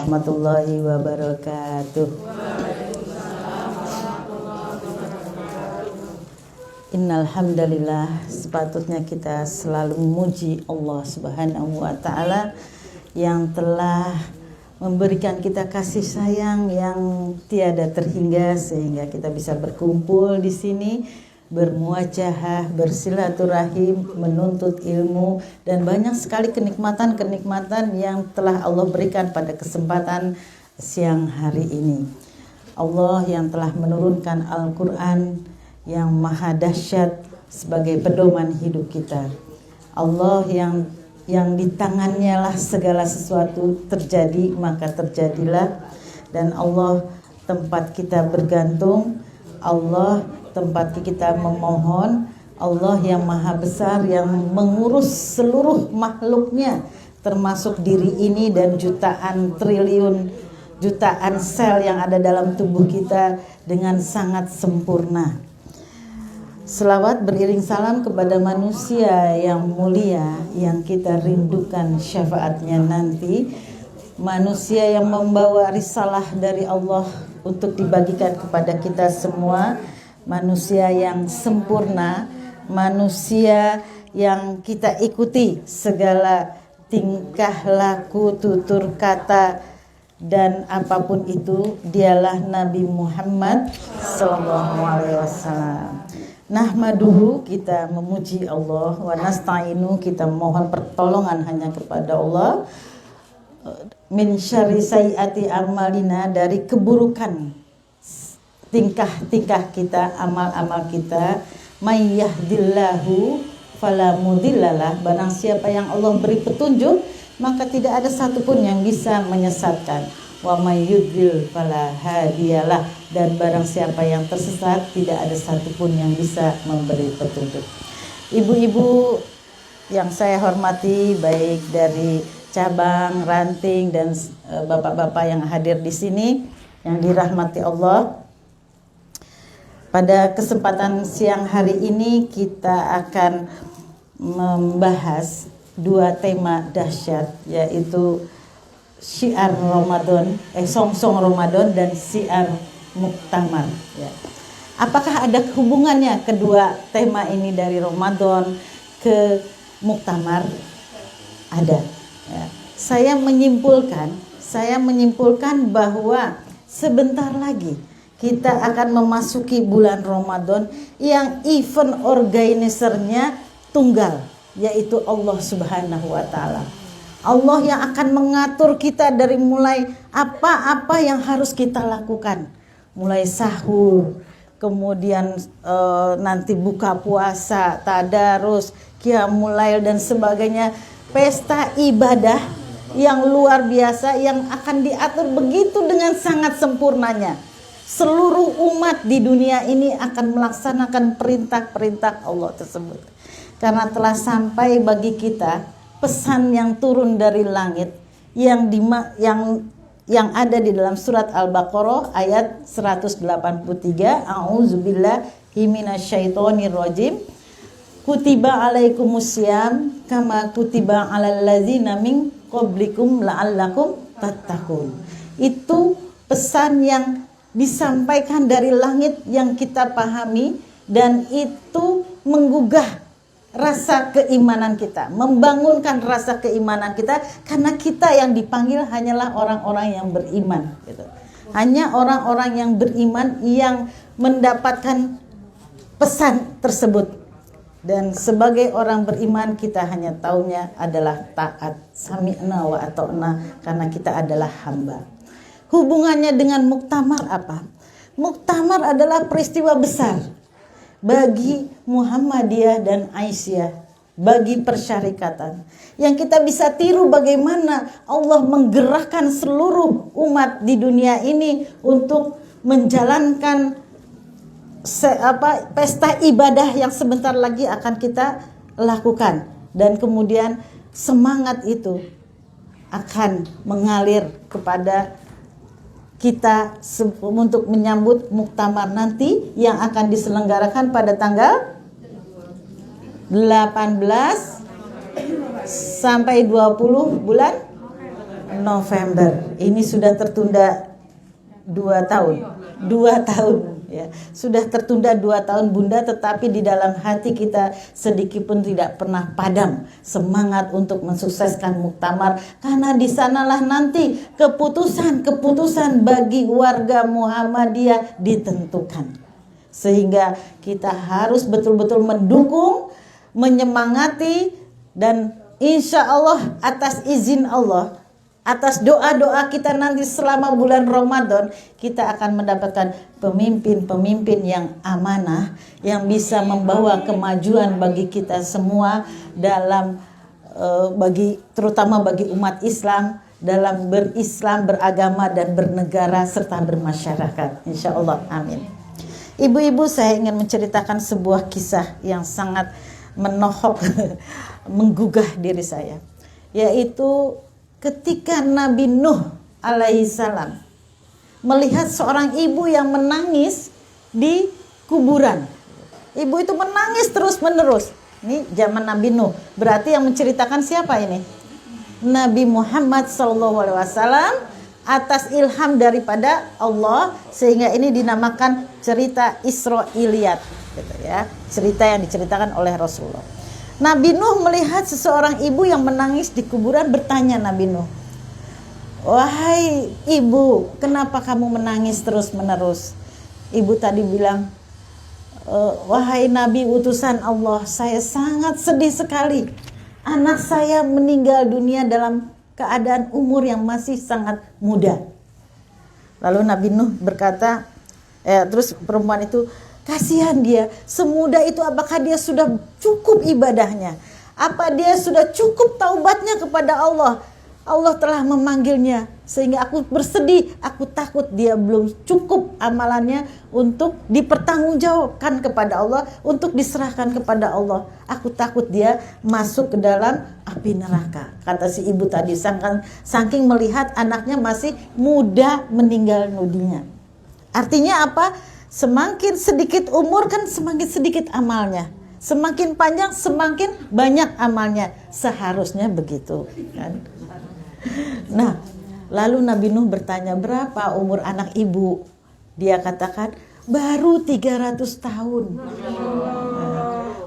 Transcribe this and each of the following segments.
warahmatullahi wabarakatuh. Innal hamdalillah, sepatutnya kita selalu memuji Allah Subhanahu wa taala yang telah memberikan kita kasih sayang yang tiada terhingga sehingga kita bisa berkumpul di sini, bermuajahah, bersilaturahim, menuntut ilmu, dan banyak sekali kenikmatan-kenikmatan yang telah Allah berikan pada kesempatan siang hari ini. Allah yang telah menurunkan Al-Quran yang maha dahsyat sebagai pedoman hidup kita. Allah yang di tangannya lah segala sesuatu terjadi, maka terjadilah. Dan Allah tempat kita bergantung, Allah tempat kita memohon, Allah yang maha besar yang mengurus seluruh makhluknya, termasuk diri ini dan jutaan sel yang ada dalam tubuh kita dengan sangat sempurna. Selawat beriring salam kepada manusia yang mulia yang kita rindukan syafaatnya nanti, manusia yang membawa risalah dari Allah untuk dibagikan kepada kita semua, manusia yang sempurna, manusia yang kita ikuti segala tingkah laku, tutur kata, dan apapun itu, dialah Nabi Muhammad SAW. Nahmaduhu, kita memuji Allah, wa nasta'inu, kita mohon pertolongan hanya kepada Allah, min syarri sayyiati amalina, dari keburukan tingkah-tingkah kita, amal-amal kita. May yahdillahu fala mudhillalah, barang siapa yang Allah beri petunjuk maka tidak ada satupun yang bisa menyesatkan. Wa may yudlil fala hadiyalah, dan barang siapa yang tersesat tidak ada satupun yang bisa memberi petunjuk. Ibu-ibu yang saya hormati, baik dari cabang, ranting, dan bapak-bapak yang hadir di sini yang dirahmati Allah. Pada kesempatan siang hari ini kita akan membahas dua tema dahsyat, yaitu syiar Ramadan, song-song Ramadan, dan syiar muktamar. Ya. Apakah ada hubungannya kedua tema ini dari Ramadan ke muktamar? Ada. Ya. Saya menyimpulkan bahwa sebentar lagi kita akan memasuki bulan Ramadan yang event organisernya tunggal, yaitu Allah Subhanahu wa taala. Allah yang akan mengatur kita dari mulai apa-apa yang harus kita lakukan, mulai sahur, kemudian nanti buka puasa, tadarus, qiyamul lail, dan sebagainya. Pesta ibadah yang luar biasa yang akan diatur begitu dengan sangat sempurnanya. Seluruh umat di dunia ini akan melaksanakan perintah-perintah Allah tersebut. Karena telah sampai bagi kita pesan yang turun dari langit yang ada di dalam surat Al-Baqarah ayat 183. A'udzubillahi minasyaitonirrajim. Kutiba alaikumusiyam kama kutiba alal ladzina min qablikum la'allakum tattaqun. Itu pesan yang disampaikan dari langit yang kita pahami, dan itu menggugah rasa keimanan kita, membangunkan rasa keimanan kita, karena kita yang dipanggil hanyalah orang-orang yang beriman, gitu. Hanya orang-orang yang beriman yang mendapatkan pesan tersebut. Dan sebagai orang beriman kita hanya taunya adalah taat, sami'na wa ata'na, karena kita adalah hamba. Hubungannya dengan muktamar apa? Muktamar adalah peristiwa besar bagi Muhammadiyah dan Aisyah, bagi persyarikatan, yang kita bisa tiru bagaimana Allah menggerakkan seluruh umat di dunia ini untuk menjalankan pesta ibadah yang sebentar lagi akan kita lakukan, dan kemudian semangat itu akan mengalir kepada kita untuk menyambut muktamar nanti yang akan diselenggarakan pada tanggal 18 sampai 20 bulan November. Ini sudah tertunda 2 tahun. 2 tahun ya. Sudah tertunda 2 tahun Bunda, tetapi di dalam hati kita sedikit pun tidak pernah padam semangat untuk mensukseskan muktamar, karena di sanalah nanti keputusan bagi warga Muhammadiyah ditentukan. Sehingga kita harus betul-betul mendukung, menyemangati, dan insya Allah atas izin Allah, atas doa-doa kita nanti selama bulan Ramadan, kita akan mendapatkan pemimpin-pemimpin yang amanah, yang bisa membawa kemajuan bagi kita semua dalam terutama bagi umat Islam dalam berislam, beragama, dan bernegara serta bermasyarakat. Insya Allah, amin. Ibu-ibu, saya ingin menceritakan sebuah kisah yang sangat menohok, menggugah diri saya, yaitu ketika Nabi Nuh alaihissalam melihat seorang ibu yang menangis di kuburan. Ibu itu menangis terus menerus. Ini zaman Nabi Nuh. Berarti yang menceritakan siapa ini? Nabi Muhammad SAW atas ilham daripada Allah, sehingga ini dinamakan cerita Israiliyat, gitu ya. Cerita yang diceritakan oleh Rasulullah. Nabi Nuh melihat seseorang ibu yang menangis di kuburan, bertanya Nabi Nuh, "Wahai ibu, kenapa kamu menangis terus-menerus?" Ibu tadi bilang, "Wahai Nabi utusan Allah, saya sangat sedih sekali. Anak saya meninggal dunia dalam keadaan umur yang masih sangat muda." Lalu Nabi Nuh berkata, terus perempuan itu, "Kasihan dia, semuda itu apakah dia sudah cukup ibadahnya? Apa dia sudah cukup taubatnya kepada Allah? Allah telah memanggilnya, sehingga aku bersedih, aku takut dia belum cukup amalannya untuk dipertanggungjawabkan kepada Allah, untuk diserahkan kepada Allah. Aku takut dia masuk ke dalam api neraka." Kata si ibu tadi, saking melihat anaknya masih muda meninggal dunia. Artinya apa? Semakin sedikit umur kan semakin sedikit amalnya. Semakin panjang semakin banyak amalnya. Seharusnya begitu kan? Nah, lalu Nabi Nuh bertanya, "Berapa umur anak ibu?" Dia katakan, "Baru 300 tahun.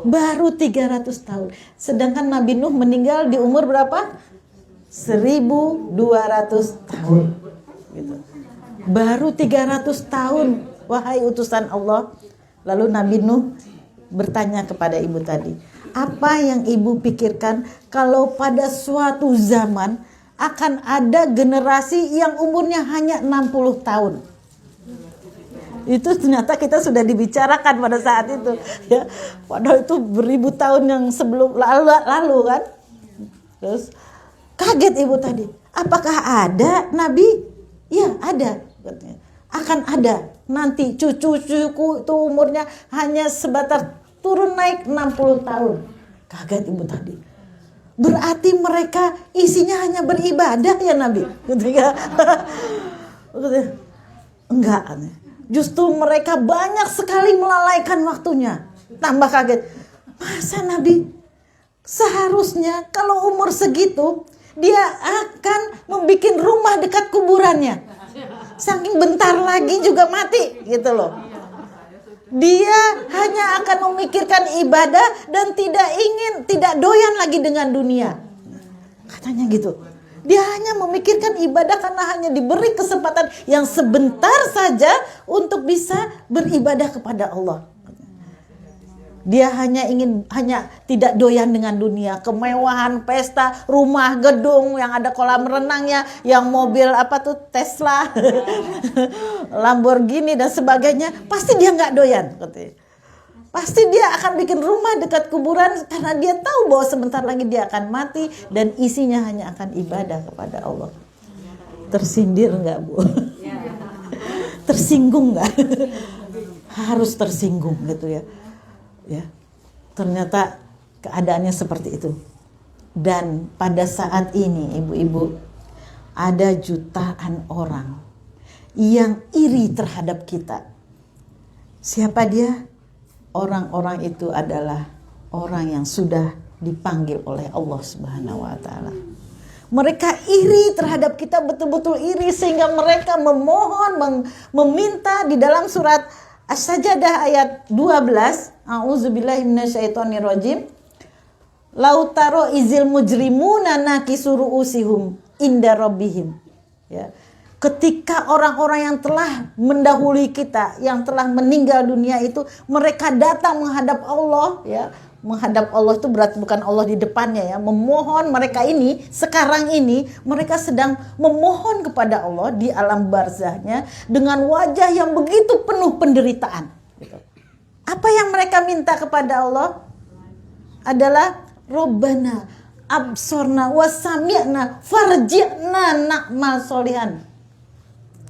Baru 300 tahun. Sedangkan Nabi Nuh meninggal di umur berapa? 1200 tahun. Gitu. Baru 300 tahun, wahai utusan Allah. Lalu Nabi Nuh bertanya kepada ibu tadi, "Apa yang ibu pikirkan kalau pada suatu zaman akan ada generasi yang umurnya hanya 60 tahun?" Itu ternyata kita sudah dibicarakan pada saat itu, ya. Padahal itu beribu tahun yang sebelum lalu kan. Terus kaget ibu tadi, "Apakah ada Nabi?" "Ya, ada," katanya. "Akan ada nanti cucu-cucuku itu umurnya hanya sebatas turun naik 60 tahun." Kaget ibu tadi. "Berarti mereka isinya hanya beribadah ya Nabi?" Ketika enggak, justru mereka banyak sekali melalaikan waktunya. Tambah kaget, masa Nabi seharusnya kalau umur segitu dia akan membuat rumah dekat kuburannya. Saking bentar lagi juga mati gitu loh. Dia hanya akan memikirkan ibadah dan tidak doyan lagi dengan dunia. Katanya gitu. Dia hanya memikirkan ibadah karena hanya diberi kesempatan yang sebentar saja untuk bisa beribadah kepada Allah. Dia hanya tidak doyan dengan dunia, kemewahan, pesta, rumah, gedung yang ada kolam renangnya, yang mobil Tesla, Lamborghini dan sebagainya, pasti dia nggak doyan. Pasti dia akan bikin rumah dekat kuburan karena dia tahu bahwa sebentar lagi dia akan mati dan isinya hanya akan ibadah kepada Allah. Tersindir nggak, Bu? Tersinggung nggak? Harus tersinggung gitu ya. Ya, ternyata keadaannya seperti itu. Dan pada saat ini ibu-ibu, ada jutaan orang yang iri terhadap kita. Siapa dia? Orang-orang itu adalah orang yang sudah dipanggil oleh Allah Subhanahu wa taala. Mereka iri terhadap kita, betul-betul iri, sehingga mereka memohon, meminta di dalam surat As-Sajdah ayat 12. A'udzubillahi minasyaitonirrajim. Lautaro izil mujrimuna nakisu ru'usihum inda rabbihim. Ya. Ketika orang-orang yang telah mendahului kita, yang telah meninggal dunia itu, mereka datang menghadap Allah, ya. Menghadap Allah itu berarti bukan Allah di depannya, ya. Memohon, mereka ini sekarang ini mereka sedang memohon kepada Allah di alam barzahnya dengan wajah yang begitu penuh penderitaan. Apa yang mereka minta kepada Allah adalah Robbana absorna wasami'na farji'na na'mal solihan.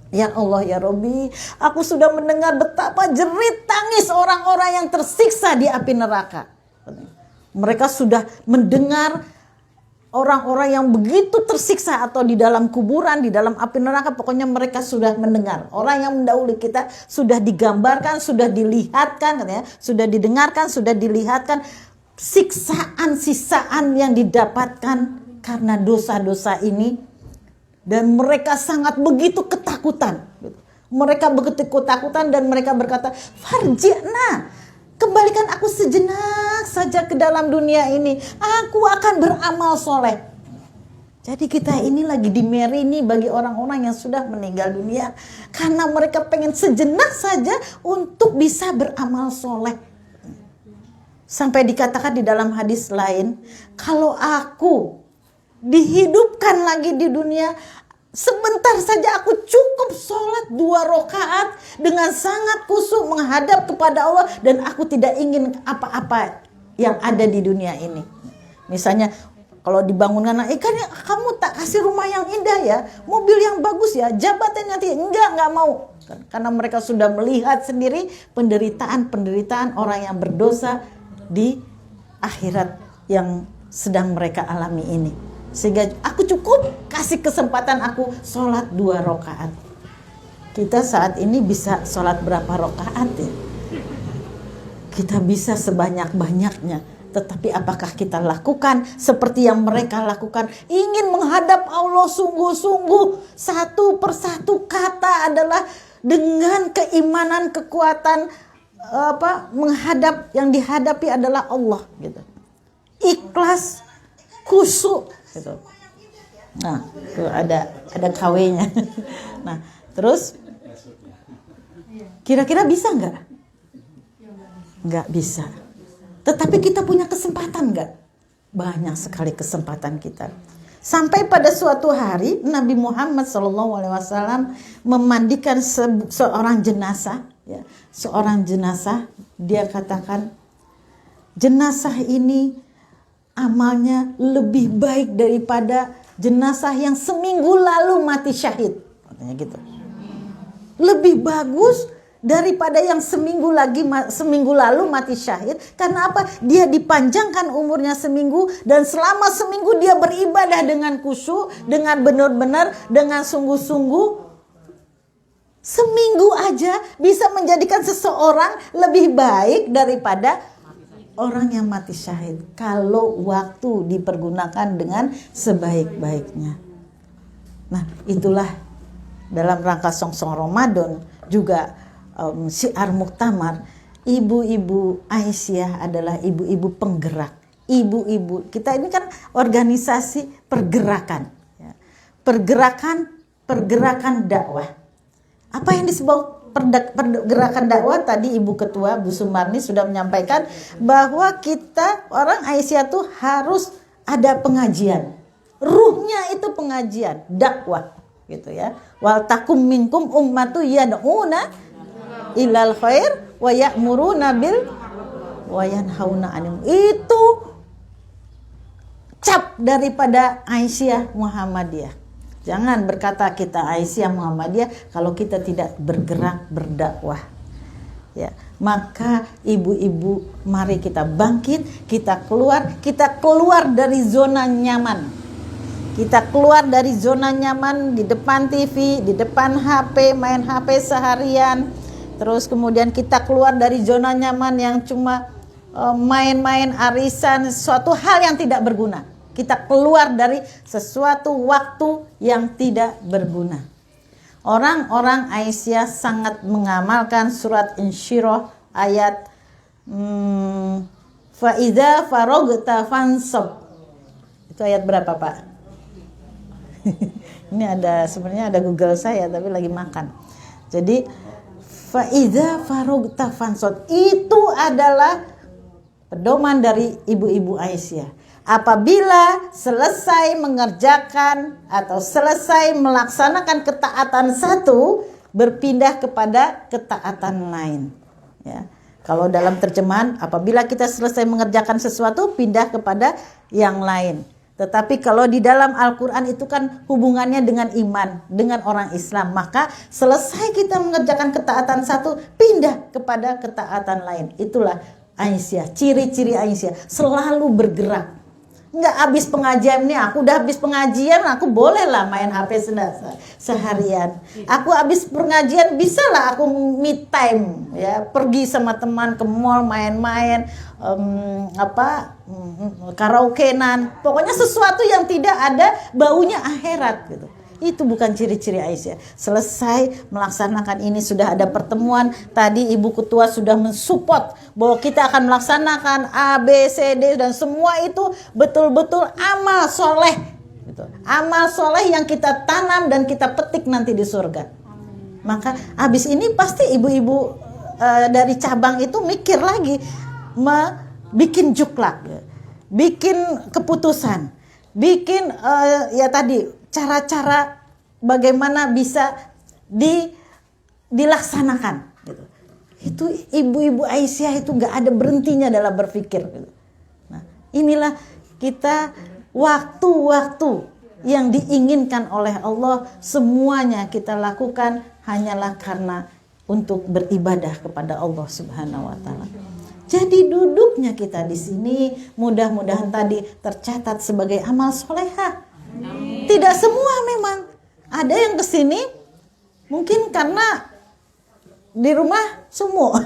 Ya Allah, ya Robbi, aku sudah mendengar betapa jerit tangis orang-orang yang tersiksa di api neraka. Mereka sudah mendengar orang-orang yang begitu tersiksa atau di dalam kuburan, di dalam api neraka. Pokoknya mereka sudah mendengar. Orang yang mendahului kita sudah digambarkan, sudah dilihatkan, katanya, sudah didengarkan, sudah dilihatkan siksaan-siksaan yang didapatkan karena dosa-dosa ini. Dan mereka sangat begitu ketakutan. Mereka begitu ketakutan dan mereka berkata, Farji'na, kembalikan aku sejenak saja ke dalam dunia ini. Aku akan beramal soleh. Jadi kita ini lagi dimerini bagi orang-orang yang sudah meninggal dunia. Karena mereka pengen sejenak saja untuk bisa beramal soleh. Sampai dikatakan di dalam hadis lain, kalau aku dihidupkan lagi di dunia, sebentar saja aku cukup sholat 2 rakaat dengan sangat khusyuk menghadap kepada Allah, dan aku tidak ingin apa-apa yang ada di dunia ini. Misalnya kalau dibangunkan, kan kamu tak kasih rumah yang indah ya, mobil yang bagus ya, jabatan yang tinggi, enggak mau. Karena mereka sudah melihat sendiri penderitaan orang yang berdosa di akhirat yang sedang mereka alami ini. Sehingga aku cukup kasih kesempatan aku sholat 2 rakaat. Kita saat ini bisa sholat berapa rakaat ya? Kita bisa sebanyak-banyaknya. Tetapi apakah kita lakukan seperti yang mereka lakukan? Ingin menghadap Allah sungguh-sungguh. Satu persatu kata adalah dengan keimanan, kekuatan, menghadap, yang dihadapi adalah Allah gitu. Ikhlas, khusyuk gitu. Nah, itu ada KW-nya. Nah, terus kira-kira bisa nggak? Nggak bisa. Tetapi kita punya kesempatan nggak? Banyak sekali kesempatan kita. Sampai pada suatu hari Nabi Muhammad SAW memandikan seorang jenazah. Ya, seorang jenazah, dia katakan, jenazah ini amalnya lebih baik daripada jenazah yang seminggu lalu mati syahid, katanya gitu. Lebih bagus daripada yang seminggu lalu mati syahid. Karena apa? Dia dipanjangkan umurnya seminggu, dan selama seminggu dia beribadah dengan khusyuk, dengan benar-benar, dengan sungguh-sungguh. Seminggu aja bisa menjadikan seseorang lebih baik daripada orang yang mati syahid, kalau waktu dipergunakan dengan sebaik-baiknya. Nah, itulah dalam rangka Songsong Ramadan juga syiar muktamar, ibu-ibu Aisyah adalah ibu-ibu penggerak. Ibu-ibu kita ini kan organisasi pergerakan, ya. Pergerakan dakwah. Apa yang disebut pergerakan dakwah? Tadi Ibu Ketua Bu Sumarni sudah menyampaikan bahwa kita orang Aisyah tuh harus ada pengajian. Ruhnya itu pengajian, dakwah gitu ya. Wal takum minkum ummatu yad'una ilal khair wa ya'muruna bil wa yanhauna 'anil. Itu cap daripada Aisyah Muhammadiyah. Jangan berkata kita Aisyah Muhammadiyah kalau kita tidak bergerak berdakwah. Ya, maka ibu-ibu, mari kita bangkit, kita keluar dari zona nyaman. Kita keluar dari zona nyaman di depan TV, di depan HP, main HP seharian. Terus kemudian kita keluar dari zona nyaman yang cuma main-main arisan, suatu hal yang tidak berguna. kita keluar dari sesuatu waktu yang tidak berguna. Orang-orang Aisyah sangat mengamalkan surat Insyirah ayat fa idza faragta fansab. Itu ayat berapa, Pak? Ini sebenarnya ada Google saya tapi lagi makan. Jadi fa idza faragta fansab itu adalah pedoman dari ibu-ibu Aisyah. Apabila selesai mengerjakan atau selesai melaksanakan ketaatan satu, berpindah kepada ketaatan lain. Ya. Kalau dalam terjemahan, apabila kita selesai mengerjakan sesuatu, pindah kepada yang lain. Tetapi kalau di dalam Al-Quran itu kan hubungannya dengan iman, dengan orang Islam. Maka selesai kita mengerjakan ketaatan satu, pindah kepada ketaatan lain. Itulah Aisyah, ciri-ciri Aisyah, selalu bergerak. Nggak habis pengajian nih, aku udah habis pengajian, aku boleh lah main HP seharian. Aku habis pengajian, bisa lah aku me time, ya, pergi sama teman ke mall, main-main, karaokean, pokoknya sesuatu yang tidak ada baunya akhirat gitu. Itu bukan ciri-ciri Aisyah. Selesai melaksanakan ini, sudah ada pertemuan. Tadi Ibu Ketua sudah mensupport bahwa kita akan melaksanakan A, B, C, D dan semua itu betul-betul amal soleh. Gitu. Amal soleh yang kita tanam dan kita petik nanti di surga. Maka habis ini pasti ibu-ibu dari cabang itu mikir lagi, bikin juklak, bikin keputusan, bikin ya tadi cara-cara bagaimana bisa dilaksanakan gitu. Itu ibu-ibu Aisyah itu nggak ada berhentinya dalam berpikir gitu. Nah, inilah kita waktu-waktu yang diinginkan oleh Allah, semuanya kita lakukan hanyalah karena untuk beribadah kepada Allah Subhanahu wa taala. Jadi duduknya kita di sini mudah-mudahan tadi tercatat sebagai amal solehah. Tidak semua memang. Ada yang kesini mungkin karena di rumah sumuk.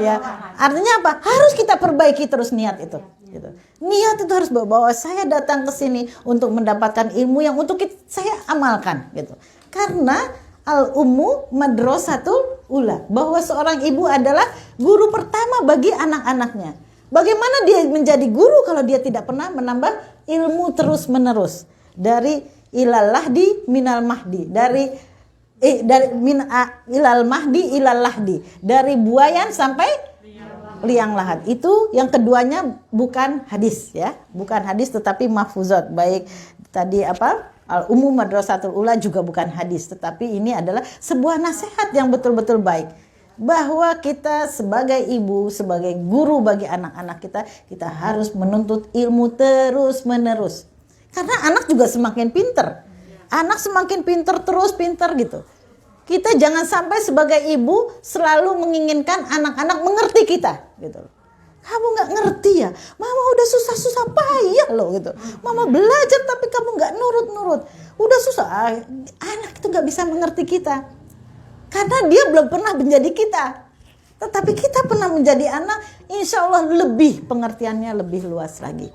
Ya, artinya apa? Harus kita perbaiki terus niat itu. Gitu. Niat itu harus bahwa saya datang ke sini untuk mendapatkan ilmu yang untuk saya amalkan. Gitu. Karena al-ummu madrasatul ula, bahwa seorang ibu adalah guru pertama bagi anak-anaknya. Bagaimana dia menjadi guru kalau dia tidak pernah menambah ilmu terus menerus dari ilal lahdi minal mahdi, dari ilal mahdi ilal lahdi, dari buayan sampai liang lahat. Itu yang keduanya bukan hadis ya, bukan hadis tetapi mahfuzat. Baik tadi al-ummu madrasatul ula juga bukan hadis, tetapi ini adalah sebuah nasihat yang betul-betul baik. Bahwa kita sebagai ibu, sebagai guru bagi anak-anak kita harus menuntut ilmu terus menerus. Karena anak juga semakin pinter. Anak semakin pinter terus pinter gitu. Kita jangan sampai sebagai ibu selalu menginginkan anak-anak mengerti kita gitu. Kamu nggak ngerti ya? Mama udah susah-susah payah loh gitu. Mama belajar tapi kamu nggak nurut-nurut. Udah susah. Anak itu nggak bisa mengerti kita. Karena dia belum pernah menjadi kita. Tetapi kita pernah menjadi anak, insya Allah lebih pengertiannya lebih luas lagi.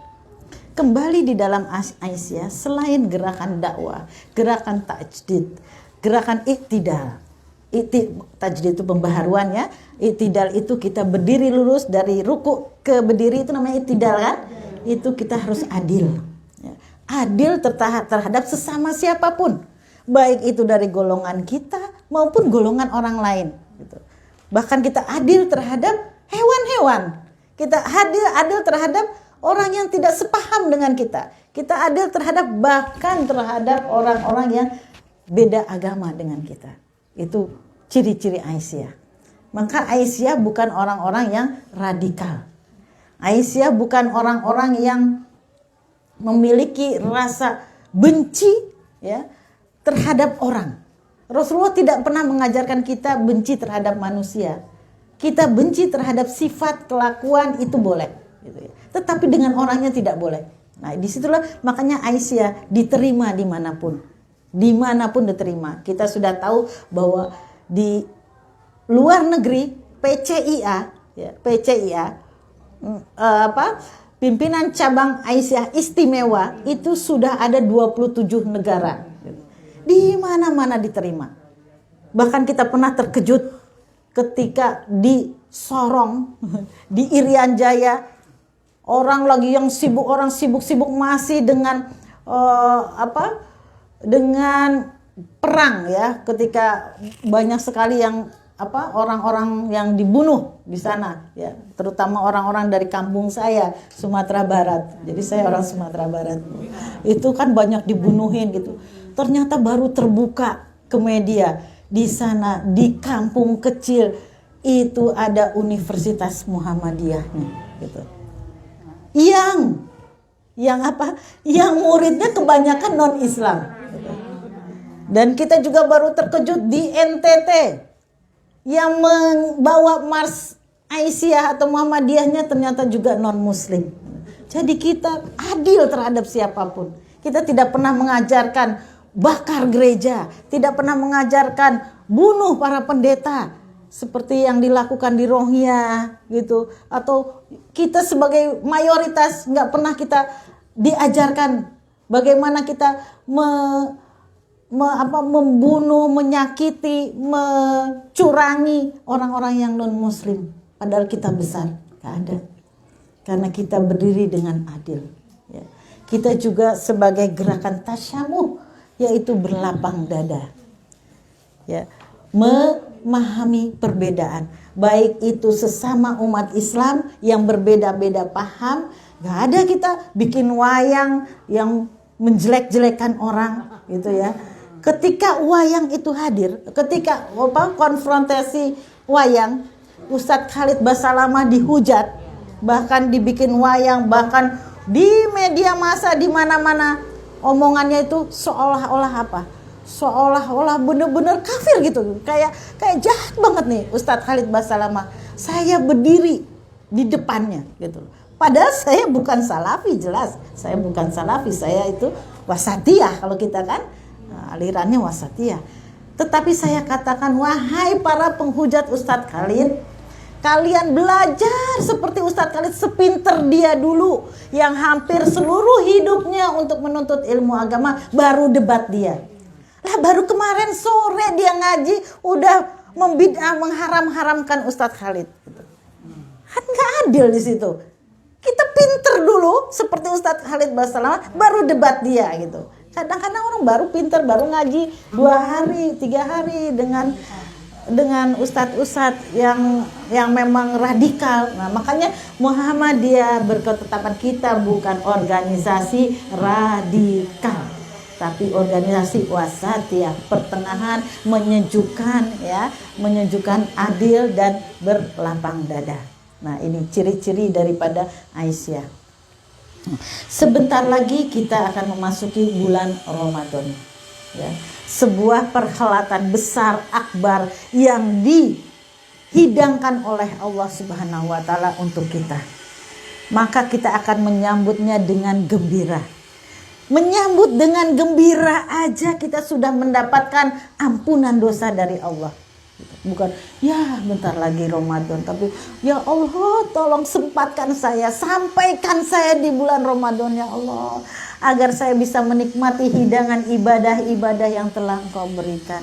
Kembali di dalam Aisyah, selain gerakan dakwah, gerakan tajdid, gerakan iktidal. Tajdid itu pembaharuan ya. Iktidal itu kita berdiri lurus dari ruku ke berdiri, itu namanya iktidal kan. Itu kita harus adil. Adil terhadap sesama siapapun. Baik itu dari golongan kita maupun golongan orang lain gitu. Bahkan kita adil terhadap hewan-hewan. Kita adil terhadap orang yang tidak sepaham dengan kita. Kita adil bahkan terhadap orang-orang yang beda agama dengan kita. Itu ciri-ciri Aisyah. Maka Aisyah bukan orang-orang yang radikal. Aisyah bukan orang-orang yang memiliki rasa benci ya terhadap orang. Rasulullah tidak pernah mengajarkan kita benci terhadap manusia. Kita benci terhadap sifat, kelakuan itu boleh. Gitu ya. Tetapi dengan orangnya tidak boleh. Nah disitulah makanya Aisyah diterima dimanapun. Dimanapun diterima. Kita sudah tahu bahwa di luar negeri PCIA pimpinan cabang Aisyah istimewa itu sudah ada 27 negara. Di mana-mana diterima. Bahkan kita pernah terkejut ketika di Sorong, di Irian Jaya, orang lagi yang sibuk, orang sibuk-sibuk masih dengan dengan perang ya, ketika banyak sekali yang orang-orang yang dibunuh di sana ya, terutama orang-orang dari kampung saya Sumatera Barat. Jadi saya orang Sumatera Barat. Itu kan banyak dibunuhin gitu. Ternyata baru terbuka ke media di sana, di kampung kecil itu ada Universitas Muhammadiyahnya gitu. Yang muridnya kebanyakan non-Islam gitu. Dan kita juga baru terkejut di NTT yang membawa Mars Aisyah atau Muhammadiyahnya ternyata juga non-Muslim. Jadi kita adil terhadap siapapun. Kita tidak pernah mengajarkan bakar gereja, tidak pernah mengajarkan bunuh para pendeta seperti yang dilakukan di Rohingya gitu, atau kita sebagai mayoritas nggak pernah kita diajarkan bagaimana kita membunuh, menyakiti, mencurangi orang-orang yang non-Muslim. Padahal kita besar, nggak ada. Karena kita berdiri dengan adil. Ya. Kita juga sebagai gerakan tasyamuh, yaitu berlapang dada. Ya. Memahami perbedaan, baik itu sesama umat Islam yang berbeda-beda paham. Nggak ada kita bikin wayang yang menjelek-jelekan orang gitu ya. Ketika wayang itu hadir, ketika konfrontasi wayang, Ustadz Khalid Basalamah dihujat, bahkan dibikin wayang, bahkan di media massa di mana-mana omongannya itu seolah-olah seolah-olah bener-bener kafir gitu, kayak jahat banget nih Ustadz Khalid Basalamah. Saya berdiri di depannya gitu. Padahal saya bukan salafi, jelas saya bukan salafi, saya itu wasatiyah kalau kita kan alirannya wasatiyah. Tetapi saya katakan, wahai para penghujat Ustadz Khalid, kalian belajar seperti Ustadz Khalid, sepinter dia dulu yang hampir seluruh hidupnya untuk menuntut ilmu agama, baru debat dia. Lah baru kemarin sore dia ngaji udah membid'ah, mengharam-haramkan Ustadz Khalid. Kan nggak adil di situ. Kita pinter dulu seperti Ustadz Khalid Basalamah, baru debat dia gitu. Kadang-kadang orang baru pinter, baru ngaji 2 hari, 3 hari dengan ustadz-ustadz yang memang radikal. Nah, makanya Muhammadiyah berketetapan kita bukan organisasi radikal, tapi organisasi wasatiyah, pertengahan, menyejukkan ya, menyejukkan, adil dan berlapang dada. Nah, ini ciri-ciri daripada Aisyah. Sebentar lagi kita akan memasuki bulan Ramadan ya. Sebuah perhelatan besar akbar yang dihidangkan oleh Allah Subhanahu wa taala untuk kita. Maka kita akan menyambutnya dengan gembira. Menyambut dengan gembira aja kita sudah mendapatkan ampunan dosa dari Allah. Bukan, ya bentar lagi Ramadan, tapi ya Allah tolong sempatkan saya, sampaikan saya di bulan Ramadan ya Allah, agar saya bisa menikmati hidangan ibadah-ibadah yang telah Engkau berikan.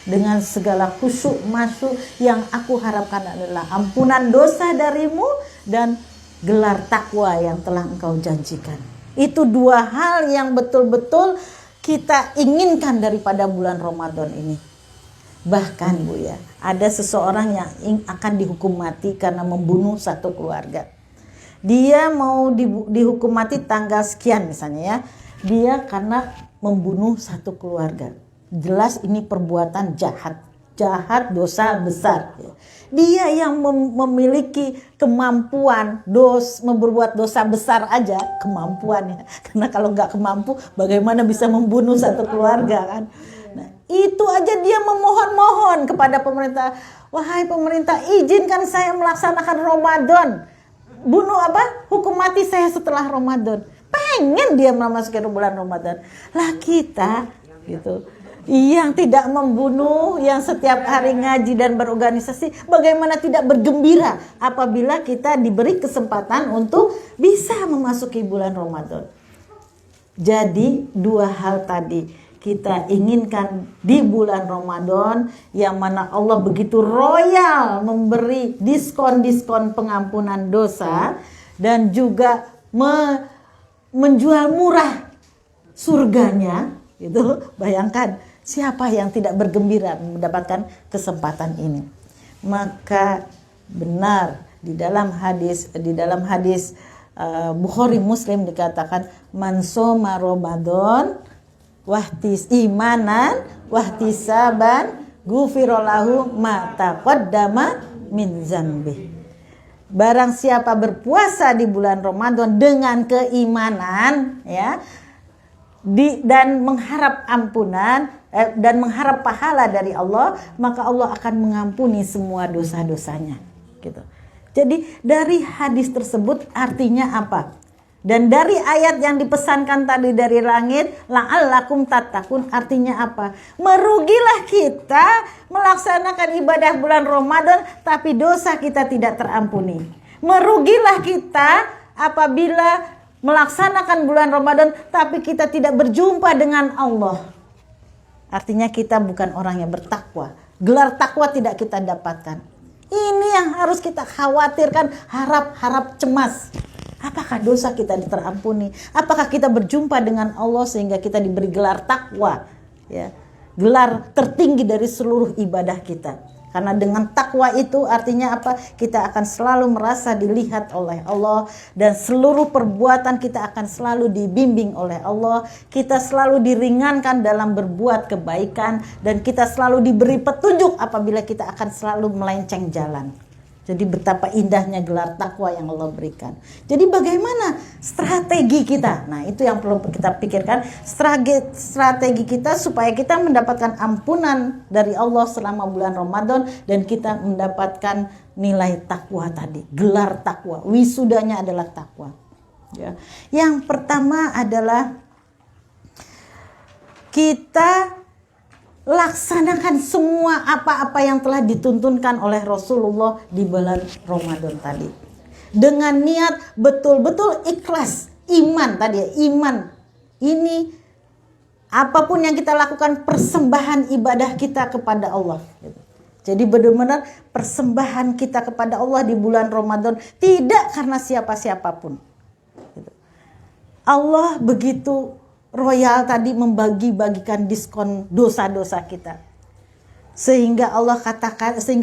Dengan segala khusyuk masyuk, yang aku harapkan adalah ampunan dosa darimu dan gelar takwa yang telah Engkau janjikan. Itu 2 hal yang betul-betul kita inginkan daripada bulan Ramadan ini. Bahkan Bu ya, ada seseorang yang akan dihukum mati karena membunuh satu keluarga. Dia mau dihukum mati tanggal sekian misalnya ya. Dia karena membunuh satu keluarga. Jelas ini perbuatan jahat. Jahat, dosa besar. Dia yang memiliki kemampuan berbuat dosa besar aja, kemampuannya. Karena kalau nggak kemampu, bagaimana bisa membunuh satu keluarga kan? Nah, itu aja dia memohon-mohon kepada pemerintah, wahai pemerintah, izinkan saya melaksanakan Ramadan, hukum mati saya setelah Ramadan. Pengen dia memasuki bulan Ramadan. Lah kita gitu yang tidak membunuh, yang setiap hari ngaji dan berorganisasi, bagaimana tidak bergembira apabila kita diberi kesempatan untuk bisa memasuki bulan Ramadan. Jadi dua hal tadi kita inginkan di bulan Ramadan, yang mana Allah begitu royal memberi diskon-diskon pengampunan dosa dan juga menjual murah surganya. Itu bayangkan, siapa yang tidak bergembira mendapatkan kesempatan ini. Maka benar di dalam hadis Bukhari Muslim dikatakan, man soma Ramadan wahtis imanan wahtisaban gufirolahu ma taqaddama min zanbi. Barang siapa berpuasa di bulan Ramadan dengan keimanan, ya, dan mengharap ampunan dan mengharap pahala dari Allah, maka Allah akan mengampuni semua dosa-dosanya, gitu. Jadi dari hadis tersebut artinya apa? Dan dari ayat yang dipesankan tadi dari langit, la'allakum tattaqun, artinya apa? Merugilah kita melaksanakan ibadah bulan Ramadan tapi dosa kita tidak terampuni. Merugilah kita apabila melaksanakan bulan Ramadan tapi kita tidak berjumpa dengan Allah. Artinya kita bukan orang yang bertakwa. Gelar takwa tidak kita dapatkan. Ini yang harus kita khawatirkan, harap cemas. Apakah dosa kita terampuni? Apakah kita berjumpa dengan Allah sehingga kita diberi gelar takwa, ya, gelar tertinggi dari seluruh ibadah kita. Karena dengan takwa itu artinya apa? Kita akan selalu merasa dilihat oleh Allah, dan seluruh perbuatan kita akan selalu dibimbing oleh Allah. Kita selalu diringankan dalam berbuat kebaikan, dan kita selalu diberi petunjuk apabila kita akan selalu melenceng jalan. Jadi betapa indahnya gelar takwa yang Allah berikan. Jadi bagaimana strategi kita? Nah, itu yang perlu kita pikirkan. Strategi kita supaya kita mendapatkan ampunan dari Allah selama bulan Ramadan, dan kita mendapatkan nilai takwa tadi. Gelar takwa, wisudanya adalah takwa. Ya. Yang pertama adalah kita laksanakan semua apa-apa yang telah dituntunkan oleh Rasulullah di bulan Ramadan tadi. Dengan niat betul-betul ikhlas, iman tadi ya, iman. Ini apapun yang kita lakukan, persembahan ibadah kita kepada Allah. Jadi benar-benar persembahan kita kepada Allah di bulan Ramadan tidak karena siapa-siapapun. Allah begitu royal tadi membagi-bagikan diskon dosa-dosa kita. Sehingga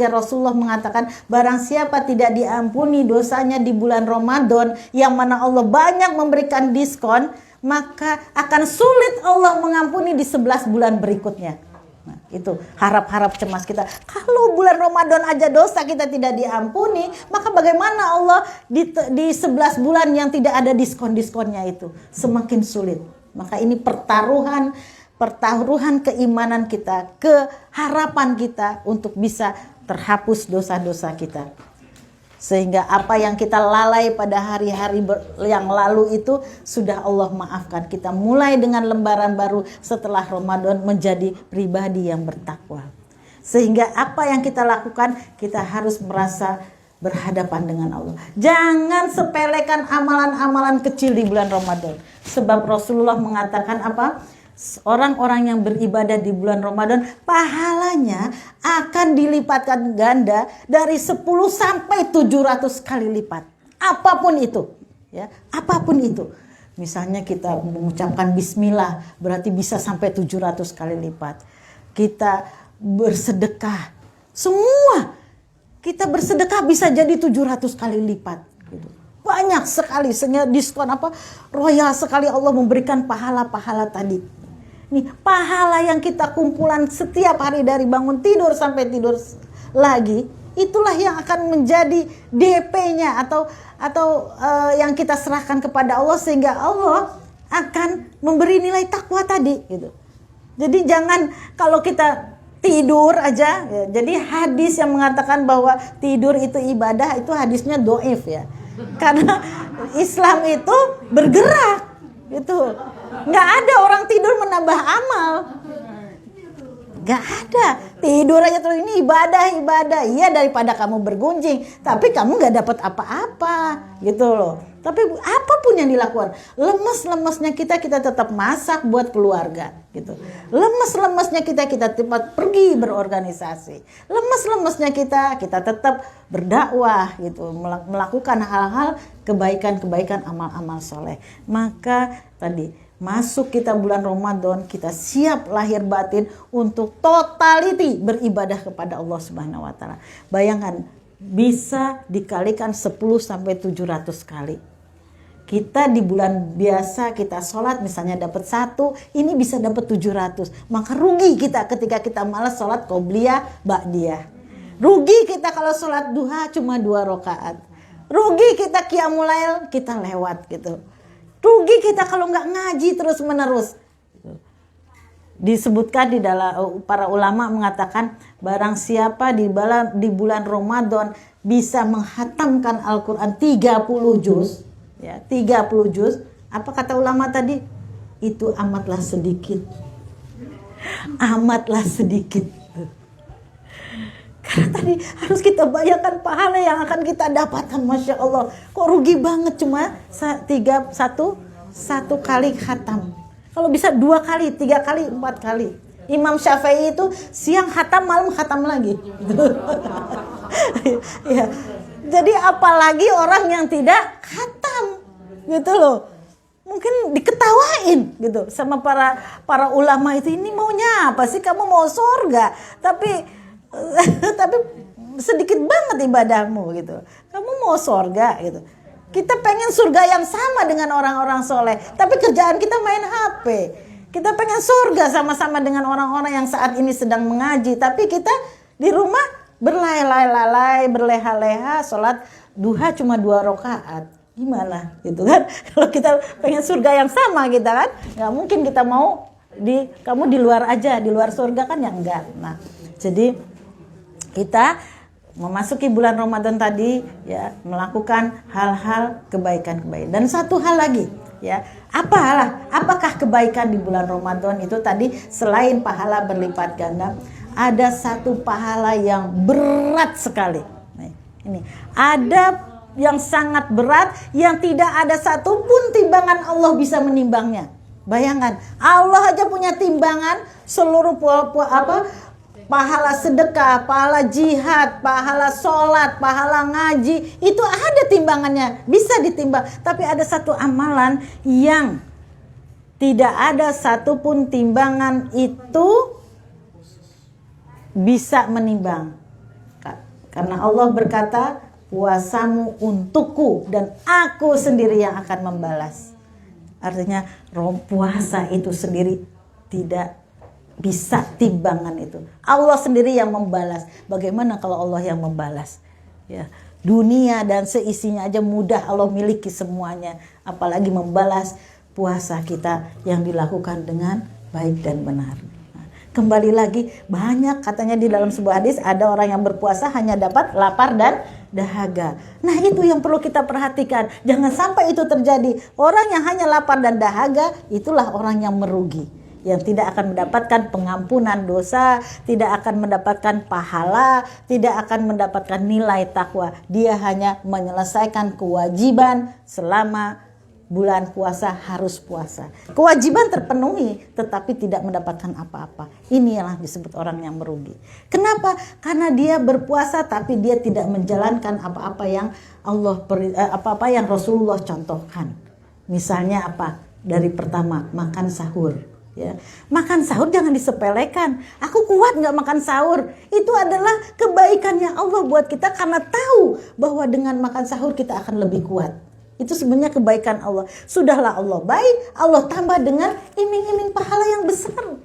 Rasulullah mengatakan, barang siapa tidak diampuni dosanya di bulan Ramadan, yang mana Allah banyak memberikan diskon, maka akan sulit Allah mengampuni di 11 bulan berikutnya. Nah, itu harap-harap cemas kita. Kalau bulan Ramadan aja dosa kita tidak diampuni, maka bagaimana Allah di 11 bulan yang tidak ada diskon-diskonnya itu? Semakin sulit. Maka ini pertaruhan keimanan kita, keharapan kita untuk bisa terhapus dosa-dosa kita. Sehingga apa yang kita lalai pada hari-hari yang lalu itu sudah Allah maafkan. Kita mulai dengan lembaran baru setelah Ramadan menjadi pribadi yang bertakwa. Sehingga apa yang kita lakukan, kita harus merasa berhadapan dengan Allah. Jangan sepelekan amalan-amalan kecil di bulan Ramadan. Sebab Rasulullah mengatakan apa? Orang-orang yang beribadah di bulan Ramadan, pahalanya akan dilipatkan ganda dari 10 sampai 700 kali lipat. Apapun itu, ya, apapun itu. Misalnya kita mengucapkan bismillah, berarti bisa sampai 700 kali lipat. Kita bersedekah, semua kita bersedekah bisa jadi 700 kali lipat, gitu. Banyak sekali, sehingga diskon royal sekali Allah memberikan pahala-pahala tadi. Nih, pahala yang kita kumpulan setiap hari dari bangun tidur sampai tidur lagi, itulah yang akan menjadi DP-nya atau yang kita serahkan kepada Allah, sehingga Allah akan memberi nilai takwa tadi, gitu. Jadi jangan kalau kita tidur aja, ya. Jadi hadis yang mengatakan bahwa tidur itu ibadah, itu hadisnya doif, ya. Karena Islam itu bergerak, gitu. Nggak ada orang tidur menambah amal. Gak ada. Tidur aja terus, ini ibadah. Iya, daripada kamu bergunjing, tapi kamu gak dapat apa-apa gitu loh. Tapi apapun yang dilakukan, lemes-lemesnya kita tetap masak buat keluarga gitu. Lemes-lemesnya kita tetap pergi berorganisasi. Lemes-lemesnya kita tetap berdakwah gitu, melakukan hal-hal kebaikan-kebaikan, amal-amal soleh. Maka tadi masuk kita bulan Ramadan, kita siap lahir batin untuk totality beribadah kepada Allah Subhanahu wa taala. Bayangkan bisa dikalikan 10 sampai 700 kali. Kita di bulan biasa kita sholat misalnya dapat 1, ini bisa dapat 700. Maka rugi kita ketika kita malas sholat qobliyah, ba'diyah. Rugi kita kalau sholat duha cuma 2 rakaat. Rugi kita qiyamul lail, kita lewat gitu. Rugi kita kalau nggak ngaji terus menerus. Disebutkan di dalam, para ulama mengatakan barang siapa di bulan Ramadan bisa menghatamkan Al-Quran 30 juz, ya 30 juz, apa kata ulama tadi? Itu amatlah sedikit. Amatlah sedikit. Karena tadi harus kita bayangkan pahala yang akan kita dapatkan. Masya Allah, kok rugi banget cuma satu kali khatam. Kalau bisa 2 kali, 3 kali, 4 kali. Imam Syafi'i itu siang khatam, malam khatam lagi. Ya. Jadi apalagi orang yang tidak khatam, gitu loh. Mungkin diketawain gitu sama para ulama itu, ini maunya apa sih, kamu mau surga tapi sedikit banget ibadahmu gitu. Kamu mau surga gitu. Kita pengen surga yang sama dengan orang-orang soleh, tapi kerjaan kita main HP. Kita pengen surga sama-sama dengan orang-orang yang saat ini sedang mengaji, tapi kita di rumah berleha-leha, sholat duha cuma 2 rakaat. Gimana gitu kan? Kalau kita pengen surga yang sama kita kan, nggak mungkin kita mau kamu di luar aja, di luar surga kan ya enggak. Nah, jadi kita memasuki bulan Ramadan tadi ya, melakukan hal-hal kebaikan-kebaikan. Dan satu hal lagi ya, apakah kebaikan di bulan Ramadan itu tadi selain pahala berlipat ganda, ada satu pahala yang berat sekali. Nah, ini ada yang sangat berat yang tidak ada satupun timbangan Allah bisa menimbangnya. Bayangkan, Allah aja punya timbangan seluruh pahala sedekah, pahala jihad, pahala sholat, pahala ngaji, itu ada timbangannya, bisa ditimbang. Tapi ada satu amalan yang tidak ada satupun timbangan itu bisa menimbang. Karena Allah berkata, puasamu untukku dan aku sendiri yang akan membalas. Artinya puasa itu sendiri tidak bisa timbangan itu. Allah sendiri yang membalas. Bagaimana kalau Allah yang membalas? Ya, dunia dan seisinya aja mudah Allah miliki semuanya, apalagi membalas puasa kita yang dilakukan dengan baik dan benar. Nah, kembali lagi, banyak katanya di dalam sebuah hadis ada orang yang berpuasa hanya dapat lapar dan dahaga. Nah, itu yang perlu kita perhatikan. Jangan sampai itu terjadi. Orang yang hanya lapar dan dahaga, itulah orang yang merugi, yang tidak akan mendapatkan pengampunan dosa, tidak akan mendapatkan pahala, tidak akan mendapatkan nilai takwa. Dia hanya menyelesaikan kewajiban selama bulan puasa, harus puasa. Kewajiban terpenuhi tetapi tidak mendapatkan apa-apa. Inilah disebut orang yang merugi. Kenapa? Karena dia berpuasa tapi dia tidak menjalankan apa-apa yang apa-apa yang Rasulullah contohkan. Misalnya apa? Dari pertama, makan sahur. Ya. Makan sahur jangan disepelekan. Aku kuat nggak makan sahur. Itu adalah kebaikannya Allah buat kita, karena tahu bahwa dengan makan sahur kita akan lebih kuat. Itu sebenarnya kebaikan Allah. Sudahlah Allah baik, Allah tambah dengan iming-iming pahala yang besar.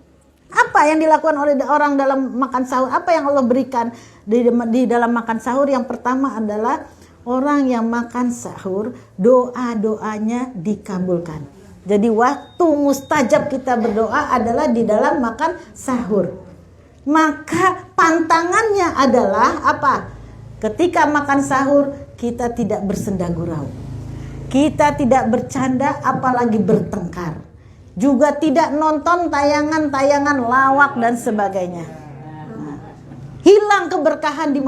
Apa yang dilakukan oleh orang dalam makan sahur? Apa yang Allah berikan di dalam makan sahur? Yang pertama adalah orang yang makan sahur, doa-doanya dikabulkan. Jadi waktu mustajab kita berdoa adalah di dalam makan sahur. Maka pantangannya adalah apa? Ketika makan sahur kita tidak bersenda gurau. Kita tidak bercanda apalagi bertengkar. juga tidak nonton tayangan-tayangan lawak dan sebagainya. Nah, hilang keberkahan di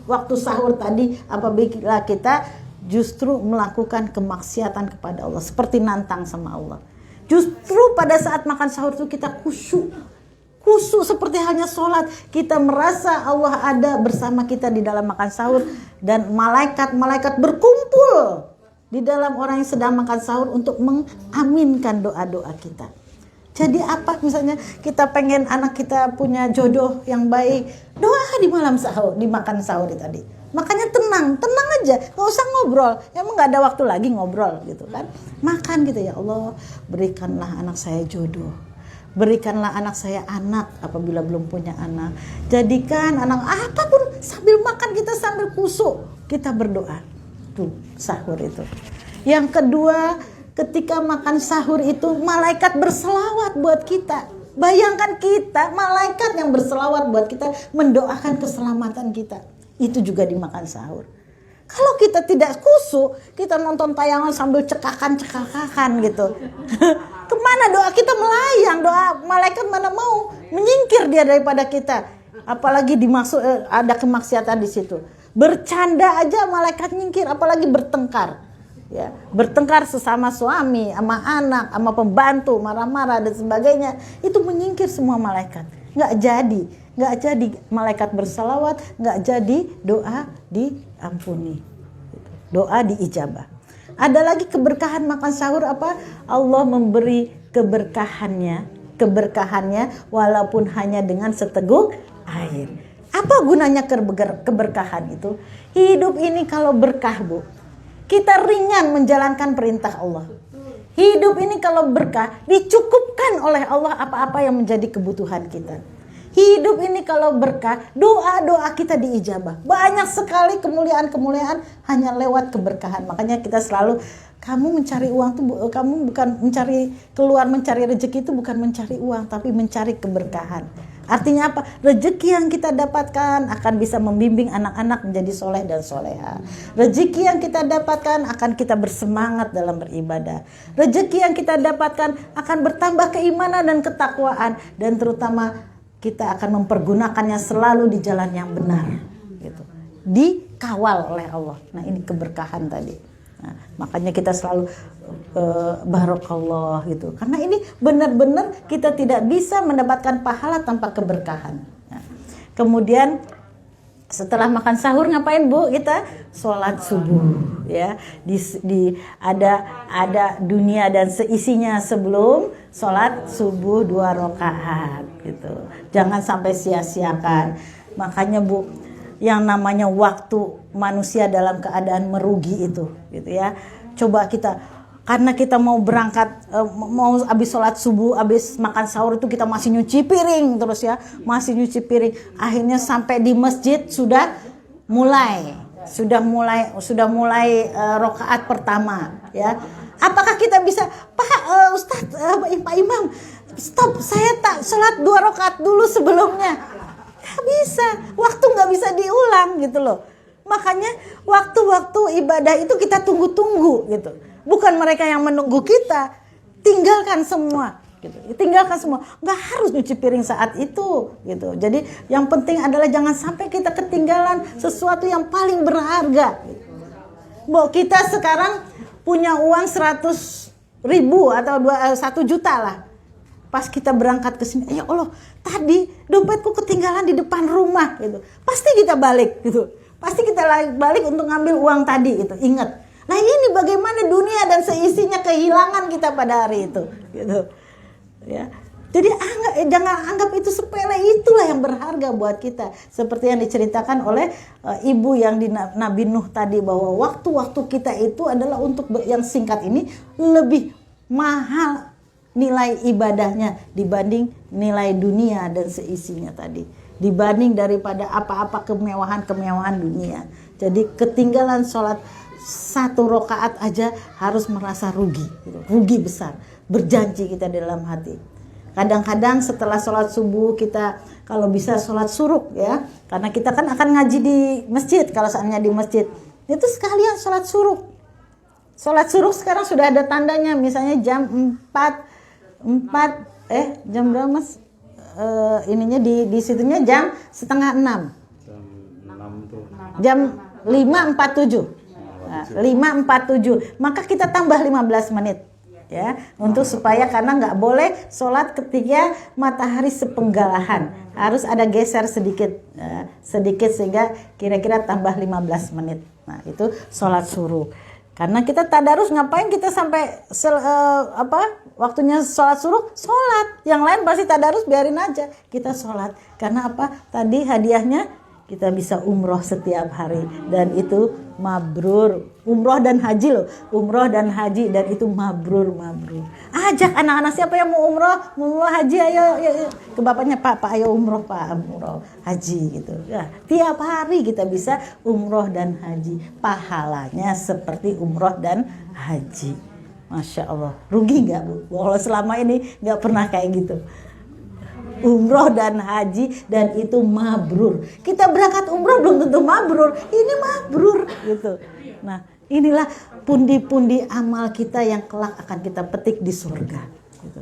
waktu sahur tadi apabila kita justru melakukan kemaksiatan kepada Allah, seperti nantang sama Allah. Justru pada saat makan sahur itu kita khusyuk seperti halnya sholat. Kita merasa Allah ada bersama kita di dalam makan sahur, dan malaikat berkumpul di dalam orang yang sedang makan sahur untuk mengaminkan doa-doa kita. Jadi apa, misalnya kita pengen anak kita punya jodoh yang baik, doa di malam sahur, di makan sahur tadi. Makanya tenang aja, nggak usah ngobrol. Emang nggak ada waktu lagi ngobrol gitu kan? Makan gitu, ya Allah, berikanlah anak saya jodoh, berikanlah anak saya anak apabila belum punya anak. Jadikan anak apapun, sambil makan kita sambil khusyuk kita berdoa. Tuh sahur itu. Yang kedua, ketika makan sahur itu malaikat berselawat buat kita. Bayangkan kita, malaikat yang berselawat buat kita, mendoakan keselamatan kita. Itu juga dimakan sahur. Kalau kita tidak khusyuk, kita nonton tayangan sambil cekakan gitu. Kemana doa kita melayang, doa malaikat mana mau menyingkir dia daripada kita. Apalagi dimasuk ada kemaksiatan di situ. Bercanda aja malaikat nyingkir, apalagi bertengkar. Ya, bertengkar sesama suami, sama anak, sama pembantu, marah-marah dan sebagainya, itu menyingkir semua malaikat. Nggak jadi malaikat bersalawat, nggak jadi doa diampuni, doa diijabah. Ada lagi keberkahan makan sahur apa? Allah memberi keberkahannya walaupun hanya dengan seteguk air. Apa gunanya keberkahan itu? Hidup ini kalau berkah, Bu, kita ringan menjalankan perintah Allah. Hidup ini kalau berkah, dicukupkan oleh Allah apa-apa yang menjadi kebutuhan kita. Hidup ini kalau berkah, doa-doa kita diijabah. Banyak sekali kemuliaan-kemuliaan hanya lewat keberkahan. Makanya kita selalu, kamu mencari uang tuh, kamu bukan mencari rezeki itu bukan mencari uang, tapi mencari keberkahan. Artinya apa? Rezeki yang kita dapatkan akan bisa membimbing anak-anak menjadi soleh dan soleha. Rezeki yang kita dapatkan akan kita bersemangat dalam beribadah. Rezeki yang kita dapatkan akan bertambah keimanan dan ketakwaan, dan terutama kita akan mempergunakannya selalu di jalan yang benar, gitu. Dikawal oleh Allah. Nah, ini keberkahan tadi. Nah, makanya kita selalu barokallah gitu. Karena ini benar-benar kita tidak bisa mendapatkan pahala tanpa keberkahan. Nah, kemudian setelah makan sahur ngapain, Bu? Kita sholat subuh, ya. Ada dunia dan seisinya sebelum sholat subuh 2 rakaat gitu. Jangan sampai sia-siakan. Makanya, Bu, yang namanya waktu manusia dalam keadaan merugi itu, gitu ya. Coba kita, karena kita mau berangkat, mau habis sholat subuh, habis makan sahur itu kita masih nyuci piring terus ya, masih nyuci piring. Akhirnya sampai di masjid sudah mulai rakaat pertama, ya. Apakah kita bisa, Pak Ustadz, Pak Imam, stop, saya tak sholat 2 rakaat dulu sebelumnya? Gak bisa, waktu gak bisa diulang gitu loh. Makanya waktu-waktu ibadah itu kita tunggu-tunggu gitu. Bukan mereka yang menunggu kita. Tinggalkan semua gitu. Tinggalkan semua. Nggak harus nyuci piring saat itu gitu. Jadi yang penting adalah jangan sampai kita ketinggalan sesuatu yang paling berharga gitu. Bo, kita sekarang punya uang 100.000 atau 1 juta lah. Pas kita berangkat ke sini, ya Allah, tadi dompetku ketinggalan di depan rumah gitu. Pasti kita balik gitu. Pasti kita balik untuk ngambil uang tadi gitu. Ingat. Nah, ini bagaimana dunia dan seisinya kehilangan kita pada hari itu gitu. Ya. Jadi jangan anggap itu sepele, itulah yang berharga buat kita. Seperti yang diceritakan oleh ibu yang di Nabi Nuh tadi, bahwa waktu-waktu kita itu adalah untuk yang singkat ini lebih mahal nilai ibadahnya dibanding nilai dunia dan seisinya tadi, dibanding daripada apa-apa kemewahan dunia. Jadi ketinggalan sholat 1 rakaat aja harus merasa rugi gitu. Rugi besar. Berjanji kita dalam hati. Kadang-kadang setelah sholat subuh kita kalau bisa sholat suruk, ya, karena kita kan akan ngaji di masjid. Kalau seandainya di masjid itu sekalian sholat suruk. Sholat suruk sekarang sudah ada tandanya, misalnya jam 4 jam berapa Mas? Ininya di situnya jam setengah 6. Jam 6 tuh. Jam 5.47. Nah, 5.47. Maka kita tambah 15 menit. Ya, untuk supaya karena nggak boleh sholat ketika matahari sepenggalahan, harus ada geser sedikit, sedikit sehingga kira-kira tambah 15 menit. Nah itu sholat suruh. Karena kita tadarus ngapain kita sampai waktunya sholat suruh, sholat. Yang lain pasti tadarus biarin aja, kita sholat. Karena apa? Tadi hadiahnya kita bisa umroh setiap hari dan itu mabrur. Umroh dan haji loh, umroh dan haji dan itu mabrur. Ajak anak-anak siapa yang mau umroh haji, ayo ke bapaknya, Pak ayo umroh Pak, umroh haji gitu. Ya, tiap hari kita bisa umroh dan haji, pahalanya seperti umroh dan haji. Masya Allah, rugi nggak Bu? Kalau selama ini nggak pernah kayak gitu. Umroh dan haji dan itu mabrur. Kita berangkat umroh belum tentu mabrur, ini mabrur gitu. Nah inilah pundi-pundi amal kita yang kelak akan kita petik di surga gitu.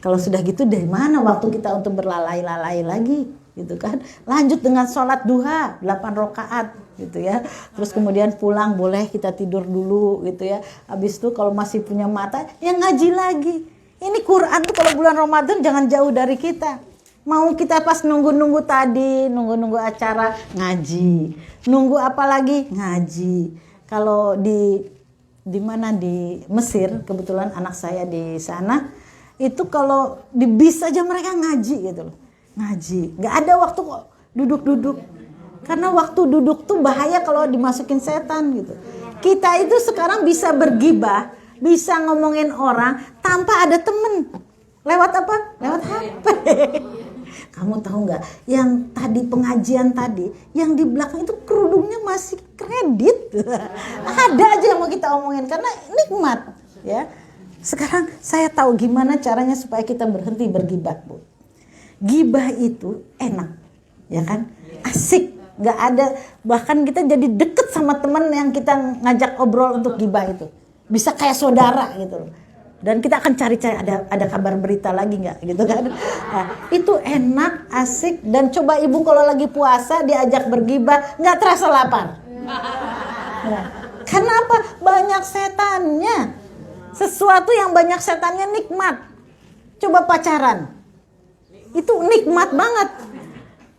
Kalau sudah gitu dari mana waktu kita untuk berlalai-lalai lagi gitu kan. Lanjut dengan sholat duha 8 rakaat gitu ya. Terus kemudian pulang boleh kita tidur dulu gitu ya. Habis itu kalau masih punya mata ya ngaji lagi. Ini Quran tuh kalau bulan Ramadan jangan jauh dari kita. Mau kita pas nunggu-nunggu tadi, nunggu acara ngaji. Nunggu apa lagi? Ngaji. Kalau di mana di Mesir, kebetulan anak saya di sana, itu kalau di bis aja mereka ngaji gitu loh. Ngaji. Nggak ada waktu kok duduk-duduk. Karena waktu duduk tuh bahaya kalau dimasukin setan gitu. Kita itu sekarang bisa bergibah, bisa ngomongin orang tanpa ada temen. Lewat apa? Lewat HP. Kamu tahu nggak? Yang tadi pengajian tadi, yang di belakang itu kerudungnya masih kredit. Ada aja yang mau kita omongin karena nikmat, ya. Sekarang saya tahu gimana caranya supaya kita berhenti bergibah, Bu. Gibah itu enak, ya kan? Asik. Nggak ada, bahkan kita jadi deket sama teman yang kita ngajak obrol untuk gibah itu. Bisa kayak saudara gitu loh. Dan kita akan cari-cari ada kabar berita lagi nggak gitu kan. Nah, itu enak, asik. Dan coba ibu kalau lagi puasa diajak bergibah nggak terasa lapar. Nah, kenapa? Banyak setannya. Sesuatu yang banyak setannya nikmat. Coba pacaran. Itu nikmat banget.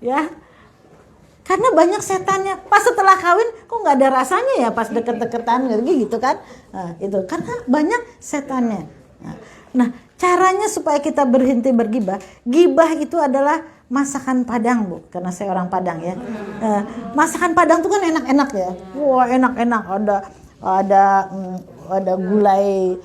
Ya. Karena banyak setannya. Pas setelah kawin kok nggak ada rasanya ya pas deket-deketan gitu kan. Nah, itu karena banyak setannya. Nah, caranya supaya kita berhenti bergibah. Gibah itu adalah masakan Padang, Bu. Karena saya orang Padang ya. Masakan Padang itu kan enak-enak ya. Wah, enak-enak. Ada gulai,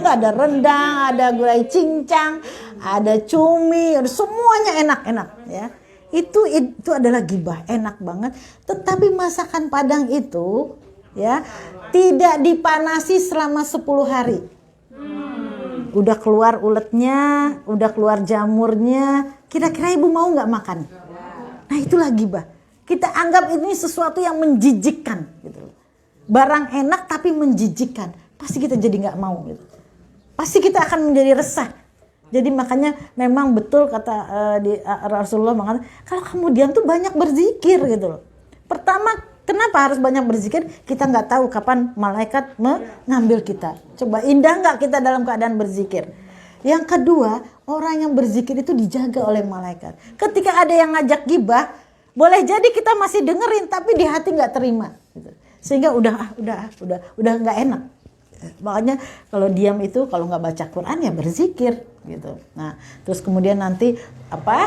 ada rendang, ada gulai cincang, ada cumi, semuanya enak-enak ya. Itu adalah gibah, enak banget. Tetapi masakan Padang itu ya tidak dipanasi selama 10 hari. Udah keluar uletnya, udah keluar jamurnya. Kira-kira ibu mau nggak makan? Nah itulah gibah. Kita anggap ini sesuatu yang menjijikkan gitu. Barang enak tapi menjijikkan. Pasti kita jadi nggak mau gitu. Pasti kita akan menjadi resah. Jadi makanya memang betul kata Rasulullah mengatakan kalau kamu diam tuh banyak berzikir gitu loh. Pertama, kenapa harus banyak berzikir? Kita nggak tahu kapan malaikat mengambil kita. Coba indah nggak kita dalam keadaan berzikir? Yang kedua, orang yang berzikir itu dijaga oleh malaikat. Ketika ada yang ngajak gibah, boleh jadi kita masih dengerin tapi di hati nggak terima. Gitu. Sehingga udah nggak enak. Makanya kalau diam itu kalau nggak baca Quran ya berzikir gitu. Nah terus kemudian nanti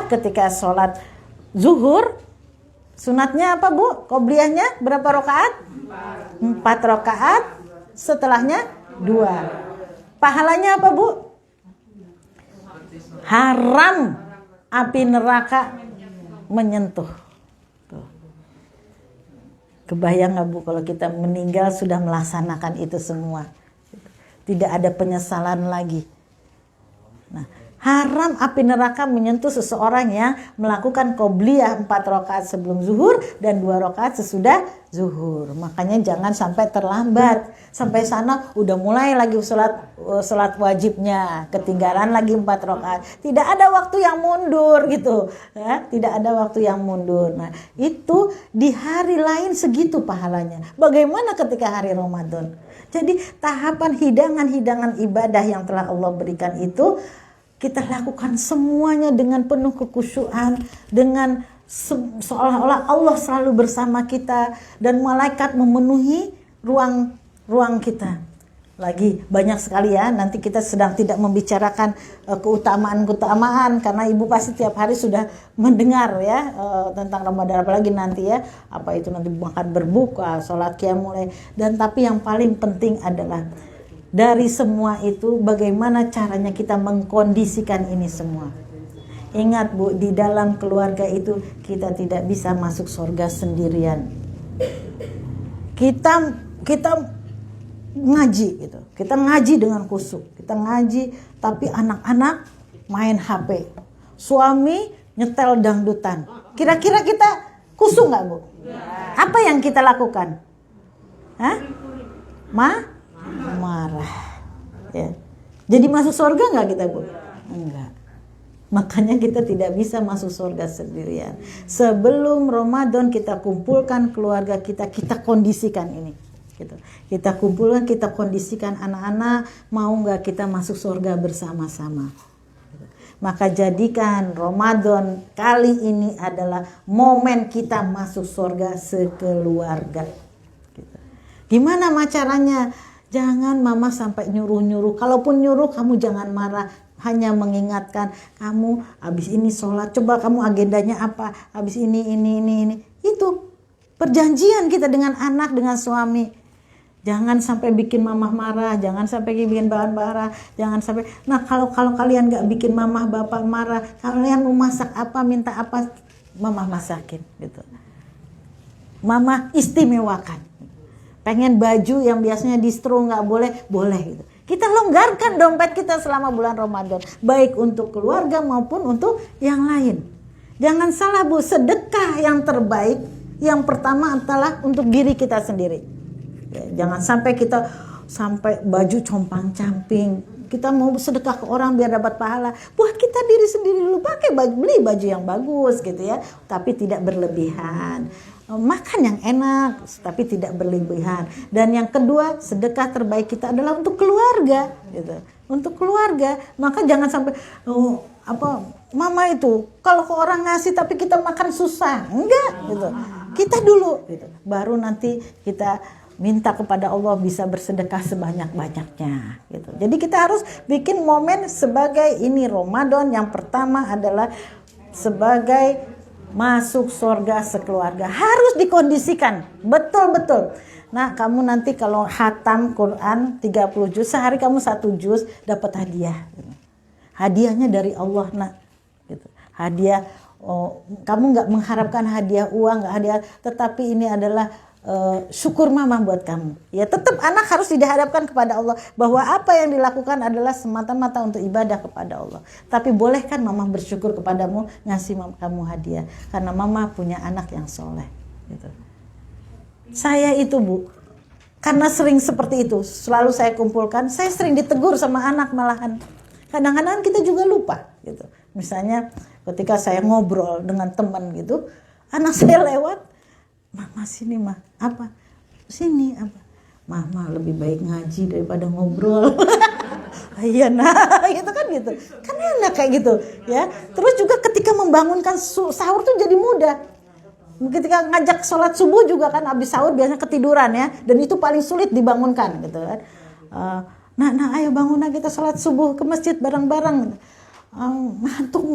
ketika sholat zuhur sunatnya apa Bu? Qobliyahnya berapa rakaat? 4 rakaat. Setelahnya 2. Pahalanya apa Bu? Haram api neraka menyentuh. Tuh. Kebayang nggak Bu kalau kita meninggal sudah melaksanakan itu semua? Tidak ada penyesalan lagi. Nah, Haram api neraka menyentuh seseorang yang melakukan qobliyah 4 rakaat sebelum zuhur dan 2 rakaat sesudah zuhur. Makanya jangan sampai terlambat. Sampai sana udah mulai lagi salat wajibnya, ketinggalan lagi 4 rakaat. Tidak ada waktu yang mundur gitu. Ya, tidak ada waktu yang mundur. Nah, itu di hari lain segitu pahalanya. Bagaimana ketika hari Ramadan? Jadi tahapan hidangan-hidangan ibadah yang telah Allah berikan itu kita lakukan semuanya dengan penuh kekhusyuan, dengan seolah-olah Allah selalu bersama kita dan malaikat memenuhi ruang kita. Lagi banyak sekali ya, nanti kita sedang tidak membicarakan keutamaan-keutamaan karena ibu pasti tiap hari sudah mendengar ya tentang Ramadan, apalagi nanti ya, apa itu nanti makan berbuka, sholat qiyamul lail, dan tapi yang paling penting adalah dari semua itu bagaimana caranya kita mengkondisikan ini semua. Ingat Bu, di dalam keluarga itu kita tidak bisa masuk surga sendirian. Kita ngaji gitu. Kita ngaji dengan khusyuk. Kita ngaji tapi anak-anak main HP. Suami nyetel dangdutan. Kira-kira kita khusyuk nggak Bu? Apa yang kita lakukan? Hah? Marah ya. Jadi masuk surga nggak kita Bu? Enggak. Makanya kita tidak bisa masuk surga sendirian. Sebelum Ramadan kita kumpulkan keluarga kita kondisikan ini gitu. Kita kumpulkan, kita kondisikan anak-anak, mau nggak kita masuk surga bersama-sama. Maka jadikan Ramadan kali ini adalah momen kita masuk surga sekeluarga gitu. Gimana caranya? Jangan mama sampai nyuruh-nyuruh. Kalaupun nyuruh kamu jangan marah. Hanya mengingatkan kamu habis ini sholat. Coba kamu agendanya apa? Habis ini. Itu perjanjian kita dengan anak, dengan suami. Jangan sampai bikin mamah marah. Jangan sampai bikin bahan marah. Jangan sampai. Nah kalau kalian gak bikin mamah bapak marah. Kalian mau masak apa, minta apa, mamah masakin gitu. Mamah istimewakan. Pengen baju yang biasanya distro nggak boleh gitu. Kita longgarkan dompet kita selama bulan Ramadan, baik untuk keluarga maupun untuk yang lain. Jangan salah Bu, sedekah yang terbaik yang pertama adalah untuk diri kita sendiri. Ya, jangan sampai kita baju compang-camping. Kita mau sedekah ke orang biar dapat pahala. Buat kita diri sendiri dulu, beli baju yang bagus gitu ya, tapi tidak berlebihan. Makan yang enak tapi tidak berlebihan. Dan yang kedua, sedekah terbaik kita adalah untuk keluarga gitu. Untuk keluarga. Maka jangan sampai mama itu kalau ke orang ngasih tapi kita makan susah. Enggak gitu. Kita dulu gitu. Baru nanti kita minta kepada Allah bisa bersedekah sebanyak-banyaknya gitu. Jadi kita harus bikin momen sebagai ini Ramadan yang pertama adalah sebagai masuk surga sekeluarga. Harus dikondisikan betul-betul. Nah kamu nanti kalau khatam Quran 30 juz, sehari kamu 1 juz dapat hadiah. Hadiahnya dari Allah nak gitu. Hadiah, kamu nggak mengharapkan hadiah uang, nggak hadiah, tetapi ini adalah syukur mama buat kamu. Ya tetap anak harus dihadapkan kepada Allah bahwa apa yang dilakukan adalah semata-mata untuk ibadah kepada Allah. Tapi bolehkan mama bersyukur kepadamu ngasih kamu hadiah karena mama punya anak yang soleh. Gitu. Saya itu Bu, karena sering seperti itu, selalu saya kumpulkan. Saya sering ditegur sama anak malahan. Kadang-kadang kita juga lupa. Gitu. Misalnya ketika saya ngobrol dengan teman gitu, anak saya lewat. Mama sini mah apa sini apa mama lebih baik ngaji daripada ngobrol. Iya nah gitu kan enak kayak gitu ya. Terus juga ketika membangunkan sahur tuh jadi mudah. Ketika ngajak sholat subuh juga kan habis sahur biasanya ketiduran ya, dan itu paling sulit dibangunkan gitu kan. Nah ayo bangun kita sholat subuh ke masjid bareng-bareng. Ngantuk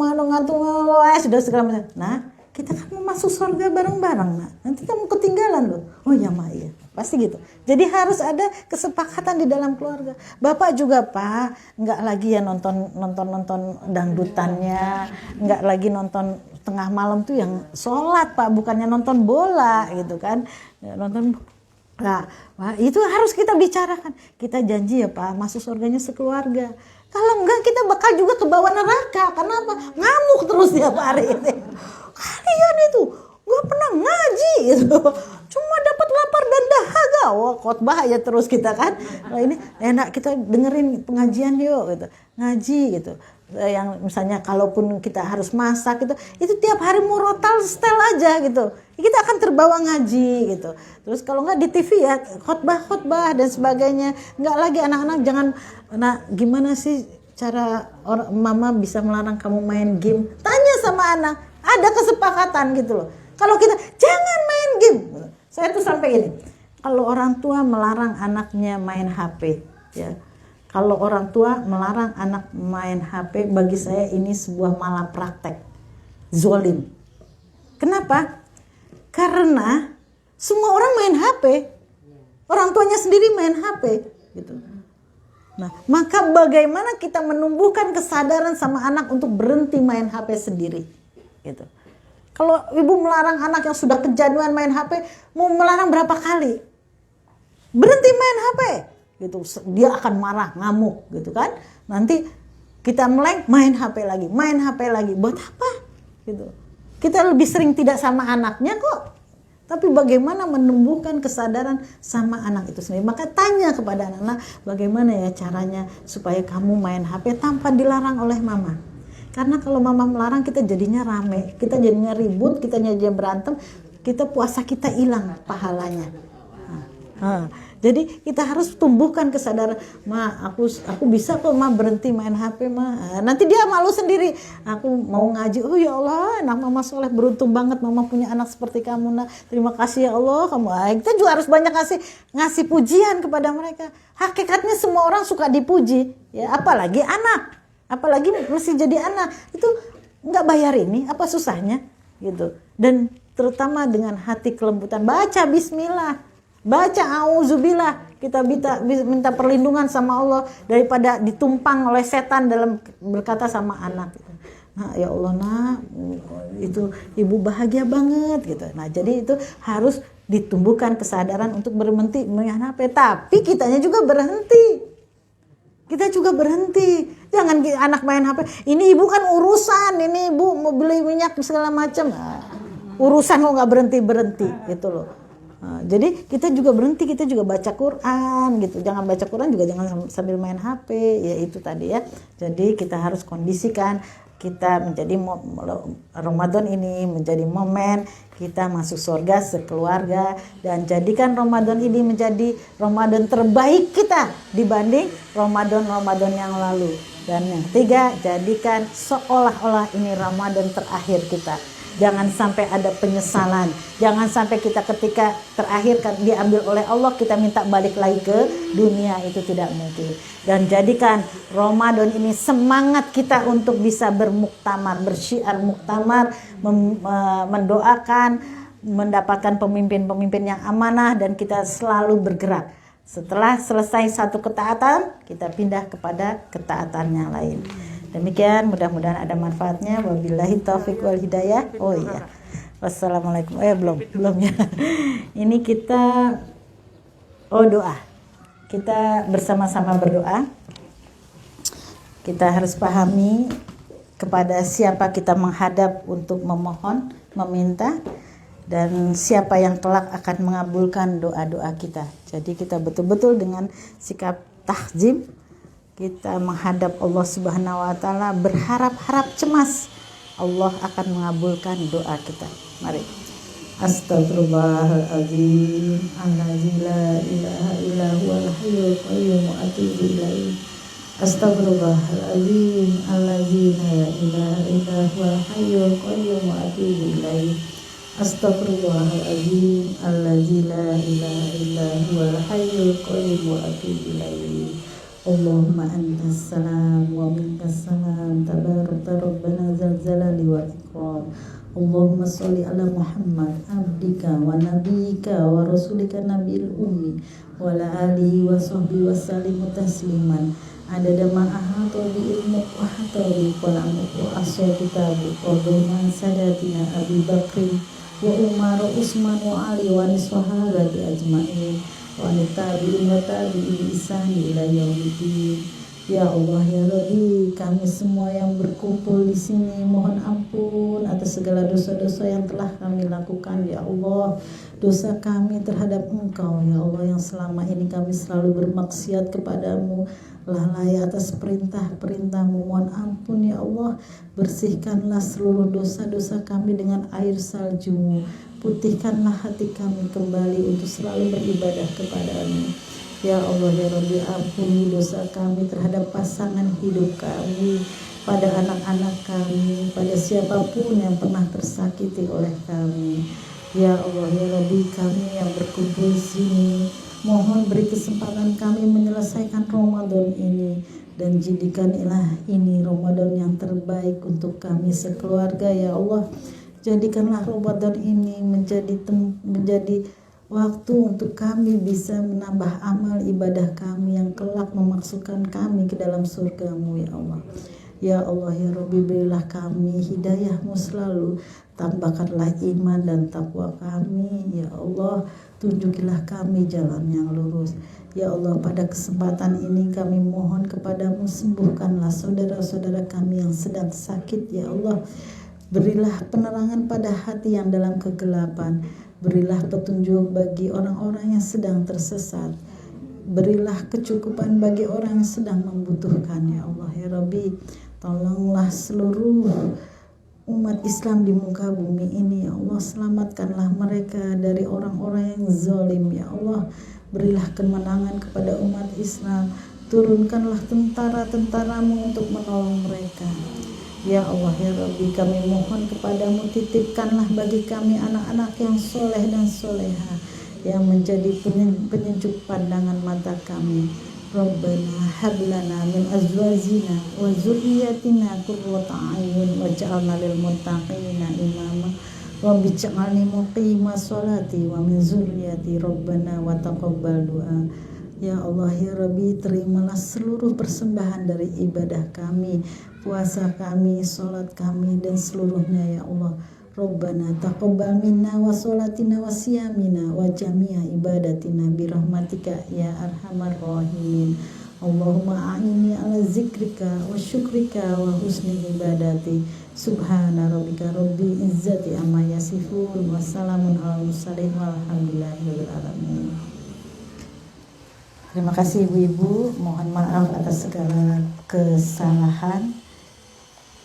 sudah segala macam. Nah kita kan mau masuk surga bareng-bareng, nah. Nanti kamu ketinggalan loh. Oh ya Ma, iya. Pasti gitu. Jadi harus ada kesepakatan di dalam keluarga. Bapak juga Pak, nggak lagi ya nonton dangdutannya, nggak lagi nonton tengah malam tuh yang sholat Pak, bukannya nonton bola gitu kan. Ya, nonton Nah, itu harus kita bicarakan. Kita janji ya Pak, masuk surganya sekeluarga. Kalau enggak kita bakal juga ke bawah neraka. Kenapa? Ngamuk terus tiap hari. Kalian itu nggak pernah ngaji gitu. Cuma dapat lapar dan dahaga. Wah, khotbah aja terus kita kan. Nah, ini enak kita dengerin pengajian yuk gitu. Ngaji gitu. Yang misalnya kalaupun kita harus masak gitu, itu tiap hari murotal setel aja gitu. Kita akan terbawa ngaji gitu. Terus kalau nggak di TV ya khotbah dan sebagainya. Nggak lagi anak-anak jangan, nah gimana sih cara mama bisa melarang kamu main game? Tanya sama anak. Ada kesepakatan gitu loh. Kalau kita jangan main game, saya tuh sampai gini. Kalau orang tua melarang anaknya main HP, ya. Kalau orang tua melarang anak main HP, bagi saya ini sebuah malapraktek, zolim. Kenapa? Karena semua orang main HP, orang tuanya sendiri main HP, gitu. Nah, maka bagaimana kita menumbuhkan kesadaran sama anak untuk berhenti main HP sendiri, gitu. Kalau ibu melarang anak yang sudah kecanduan main HP, mau melarang berapa kali? Berhenti main HP. Gitu, dia akan marah, ngamuk gitu kan. Nanti kita meleng, main HP lagi, buat apa gitu. Kita lebih sering tidak sama anaknya kok, tapi bagaimana menumbuhkan kesadaran sama anak itu sendiri. Maka tanya kepada anak-anak, bagaimana ya caranya supaya kamu main HP tanpa dilarang oleh mama. Karena kalau mama melarang kita jadinya rame, kita jadinya ribut, kita jadinya berantem, kita puasa kita hilang pahalanya. Jadi kita harus tumbuhkan kesadaran, ma aku bisa kok ma berhenti main HP ma. Nanti dia malu sendiri. Aku mau ngaji. Oh ya Allah, anak mama soleh, beruntung banget mama punya anak seperti kamu nak. Terima kasih ya Allah kamu. Kita juga harus banyak ngasih pujian kepada mereka. Hakikatnya semua orang suka dipuji, ya apalagi anak, apalagi masih jadi anak. Itu nggak bayar ini, apa susahnya gitu. Dan terutama dengan hati kelembutan, baca Bismillah. Baca auzubillah, kita minta perlindungan sama Allah daripada ditumpang oleh setan dalam berkata sama anak. Nah, ya Allah nak, itu ibu bahagia banget gitu. Nah, jadi itu harus ditumbuhkan kesadaran untuk berhenti main HP. Tapi kitanya juga berhenti. Kita juga berhenti. Jangan anak main HP. Ini ibu kan urusan, ini ibu mau beli minyak segala macam. Urusan kok nggak berhenti gitu loh. Jadi kita juga berhenti, kita juga baca Quran gitu. Jangan baca Quran juga jangan sambil main HP, ya itu tadi ya. Jadi kita harus kondisikan kita menjadi Ramadan ini menjadi momen kita masuk surga sekeluarga, dan jadikan Ramadan ini menjadi Ramadan terbaik kita dibanding Ramadan yang lalu. Dan yang ketiga, jadikan seolah-olah ini Ramadan terakhir kita. Jangan sampai ada penyesalan. Jangan sampai kita ketika terakhir diambil oleh Allah kita minta balik lagi ke dunia, itu tidak mungkin. Dan jadikan Ramadan ini semangat kita untuk bisa bermuktamar, bersyiar muktamar, mendoakan mendapatkan pemimpin-pemimpin yang amanah, dan kita selalu bergerak. Setelah selesai satu ketaatan, kita pindah kepada ketaatan yang lain. Demikian, mudah-mudahan ada manfaatnya. Wabillahi taufiq wal hidayah. Oh iya. Wassalamualaikum. Belum ya. Ini kita doa. Kita bersama-sama berdoa. Kita harus pahami kepada siapa kita menghadap untuk memohon, meminta, dan siapa yang kelak akan mengabulkan doa-doa kita. Jadi kita betul-betul dengan sikap tahzim kita menghadap Allah Subhanahu wa taala, berharap-harap cemas Allah akan mengabulkan doa kita. Mari. Astagfirullahaladzim, allazi la ilaha illa huwal hayyul qayyum wa atubu ilaih. Astagfirullahaladzim, allazi la ilaha illa huwal hayyul qayyum wa atubu ilaih. Astagfirullahaladzim, allazi la ilaha illa huwal hayyul qayyum wa atubu ilaih. Allahumma antas salam wa minkas salam, tabarakta rabbana zal jalali wal ikram. Allahumma sholli ala Muhammad abdika wa nabiyyika wa rasulika nabiyil ummi wa ala alihi wa sahbihi wa sallim tasliman adada ma ahata bi ilmuk wa hata bi qalamuk wa asya kitabuk wa man sadatina Abi Bakrin wa Umar wa Usman wa Ali wa niswahabati ajma'in wa tabi'in wa tabi'in bi ihsan ila yaumiddin. Ya Allah ya Rabbi, kami semua yang berkumpul di sini mohon ampun atas segala dosa-dosa yang telah kami lakukan ya Allah. Dosa kami terhadap Engkau ya Allah, yang selama ini kami selalu bermaksiat kepadamu, lalai atas perintah-perintahmu. Mohon ampun ya Allah, bersihkanlah seluruh dosa-dosa kami dengan air salju-Mu. Putihkanlah hati kami kembali untuk selalu beribadah kepadamu. Ya Allah ya Rabbi, ampuni dosa kami terhadap pasangan hidup kami, pada anak-anak kami, pada siapapun yang pernah tersakiti oleh kami. Ya Allah ya Rabbi, kami yang berkumpul di sini, mohon beri kesempatan kami menyelesaikan Ramadan ini, dan jadikanlah ini Ramadan yang terbaik untuk kami sekeluarga ya Allah. Jadikanlah Ramadan ini menjadi waktu untuk kami bisa menambah amal ibadah kami yang kelak memasukkan kami ke dalam surga-Mu ya Allah. Ya Allah ya Rabbi, berilah kami hidayah-Mu selalu, tambahkanlah iman dan takwa kami ya Allah, tunjukilah kami jalan yang lurus. Ya Allah, pada kesempatan ini kami mohon kepadamu, sembuhkanlah saudara-saudara kami yang sedang sakit ya Allah. Berilah penerangan pada hati yang dalam kegelapan. Berilah petunjuk bagi orang-orang yang sedang tersesat. Berilah kecukupan bagi orang yang sedang membutuhkan ya Allah ya Rabbi. Tolonglah seluruh umat Islam di muka bumi ini ya Allah. Selamatkanlah mereka dari orang-orang yang zalim ya Allah. Berilah kemenangan kepada umat Islam. Turunkanlah tentara-tentaramu untuk menolong mereka. Ya Allah ya Rabbi, kami mohon kepadamu, titipkanlah bagi kami anak-anak yang soleh dan soleha, yang menjadi penyejuk pandangan mata kami. Rabbana hablana min azwajina wa zurriyatina qurrata a'yun waj'alna lil muttaqina imama. Rabbi ij'alni muqima sholati wa min zurriyati Rabbana wa taqabbal du'a. Ya Allah ya Rabbi, terimalah seluruh persembahan dari ibadah kami, puasa kami, sholat kami, dan seluruhnya ya Allah. Rabbana taqabbal minna wa sholatina wa siyamina wa jami'a ibadatina birahmatika ya arhamar rahimin. Allahumma a'inni ala zikrika wa syukrika wa husni ibadati. Subhana rabbika rabbil izzati amma yasifun wa salamun ala mursalin walhamdulillahi alamin. Terima kasih ibu-ibu, mohon maaf atas segala kesalahan.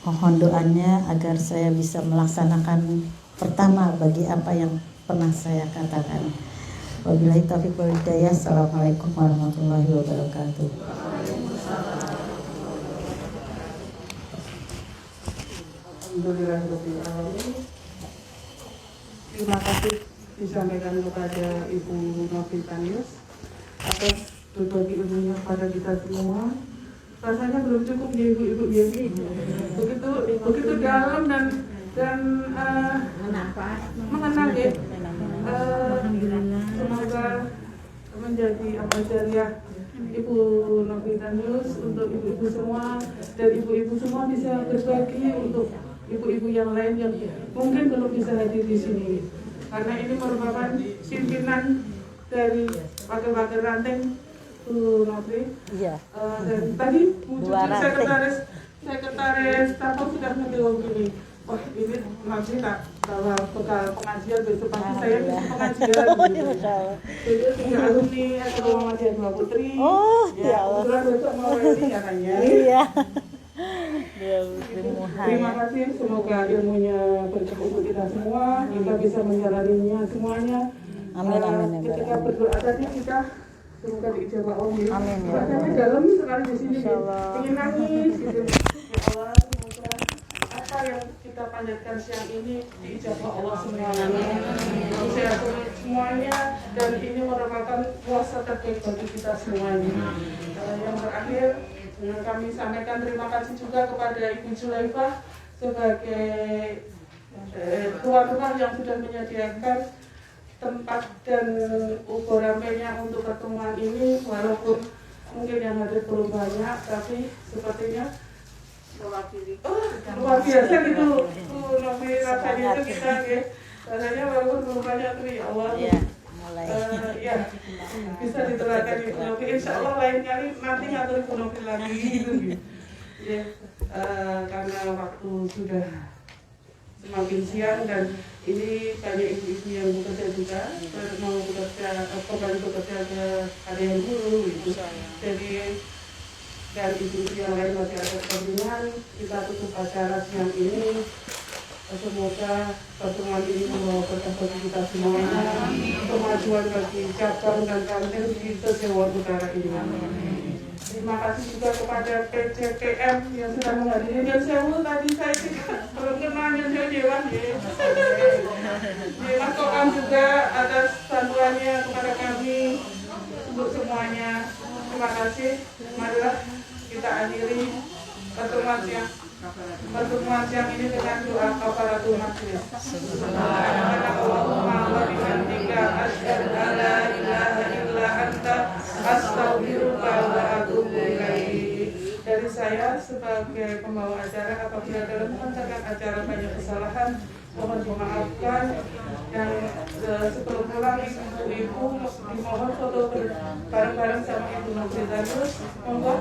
Mohon doanya agar saya bisa melaksanakan pertama bagi apa yang pernah saya katakan. Wabillahi taufiq wal hidayah. Assalamualaikum warahmatullahi wabarakatuh. Alhamdulillahirrahmanirrahim. Terima kasih disampaikan kepada Ibu Novitanius atas berbagi ilmunya pada kita semua. Rasanya belum cukup ya ibu-ibu ya, begitu dalam dan mengenal ya. Semoga menjadi jariah Ibu Novitanius untuk ibu-ibu semua, dan ibu-ibu semua bisa berbagi untuk ibu-ibu yang lain yang mungkin belum bisa hadir di sini, karena ini merupakan pimpinan dari wakil-wakil ranting Bu Nofri. Iya. Dan tadi sekretaris Tapo sudah menjawab ini. Wah, ini Nofri tak bawa bekal pengajian, besok pagi saya bisa pengajian. Jadi 3 alumni atau Muhammadiyah 2 Putri. Oh, ya Allah. Kebetulan besok mau ini katanya. Iya. Terima kasih, semoga ilmunya berkah untuk kita semua, kita bisa menjalaninya semuanya. Amin amin. Ketika berdoa tadi kita semoga diijabah Allah. Amin ya. Rasanya dalam sekali di sini. Ingin nangis gitu. Ya Allah, semoga apa yang kita panjatkan siang ini diijabah Allah semuanya. Sehat semuanya, dan ini merupakan puasa terbaik bagi kita semuanya. Yang terakhir, kami sampaikan terima kasih juga kepada Ibu Zulaifah sebagai tuan rumah yang sudah menyediakan tempat dan uboramenya untuk pertemuan ini, walaupun mungkin yang hadir belum banyak, tapi sepertinya luar biasa gitu. Rasanya itu kita ya, rasanya walaupun belum banyak tuh ya Allah. mulai. Ya, bisa diterapkan Ibu Novi. Insya Allah lain kali nanti ngatur Ibu Novi lagi gitu. Ya, karena waktu sudah semakin siang dan ini banyak ibu-ibu yang bekerja juga, mau bekerja, kembali bekerja ke harian guru gitu. Jadi dan ibu-ibu yang lain masih ada kepentingan, kita tutup acara siang ini. Semoga pertemuan ini membawa berkah bagi kita semuanya, kemajuan bagi cabang dan kantor di Jawa Utara ini. Terima kasih juga kepada PCPM yang sudah menghadiri dan saya tadi saya belum kenal yang Dewan ya. Mas Kokam juga atas bantuannya kepada kami untuk semuanya. Terima kasih. Marilah kita akhiri pertemuan siang ini dengan doa kafaratul majlis. Subhanallahumma wa bihamdika asyhadu an la ilaha illa anta astaghfiruka wa atubu ilaik. Dari saya sebagai pembawa acara, apabila dalam melancarkan acara banyak kesalahan, mohon dimaafkan. Dan sebelum pulang ibu dimohon foto bareng-bareng sama Ibu Novi Darus. Monggo.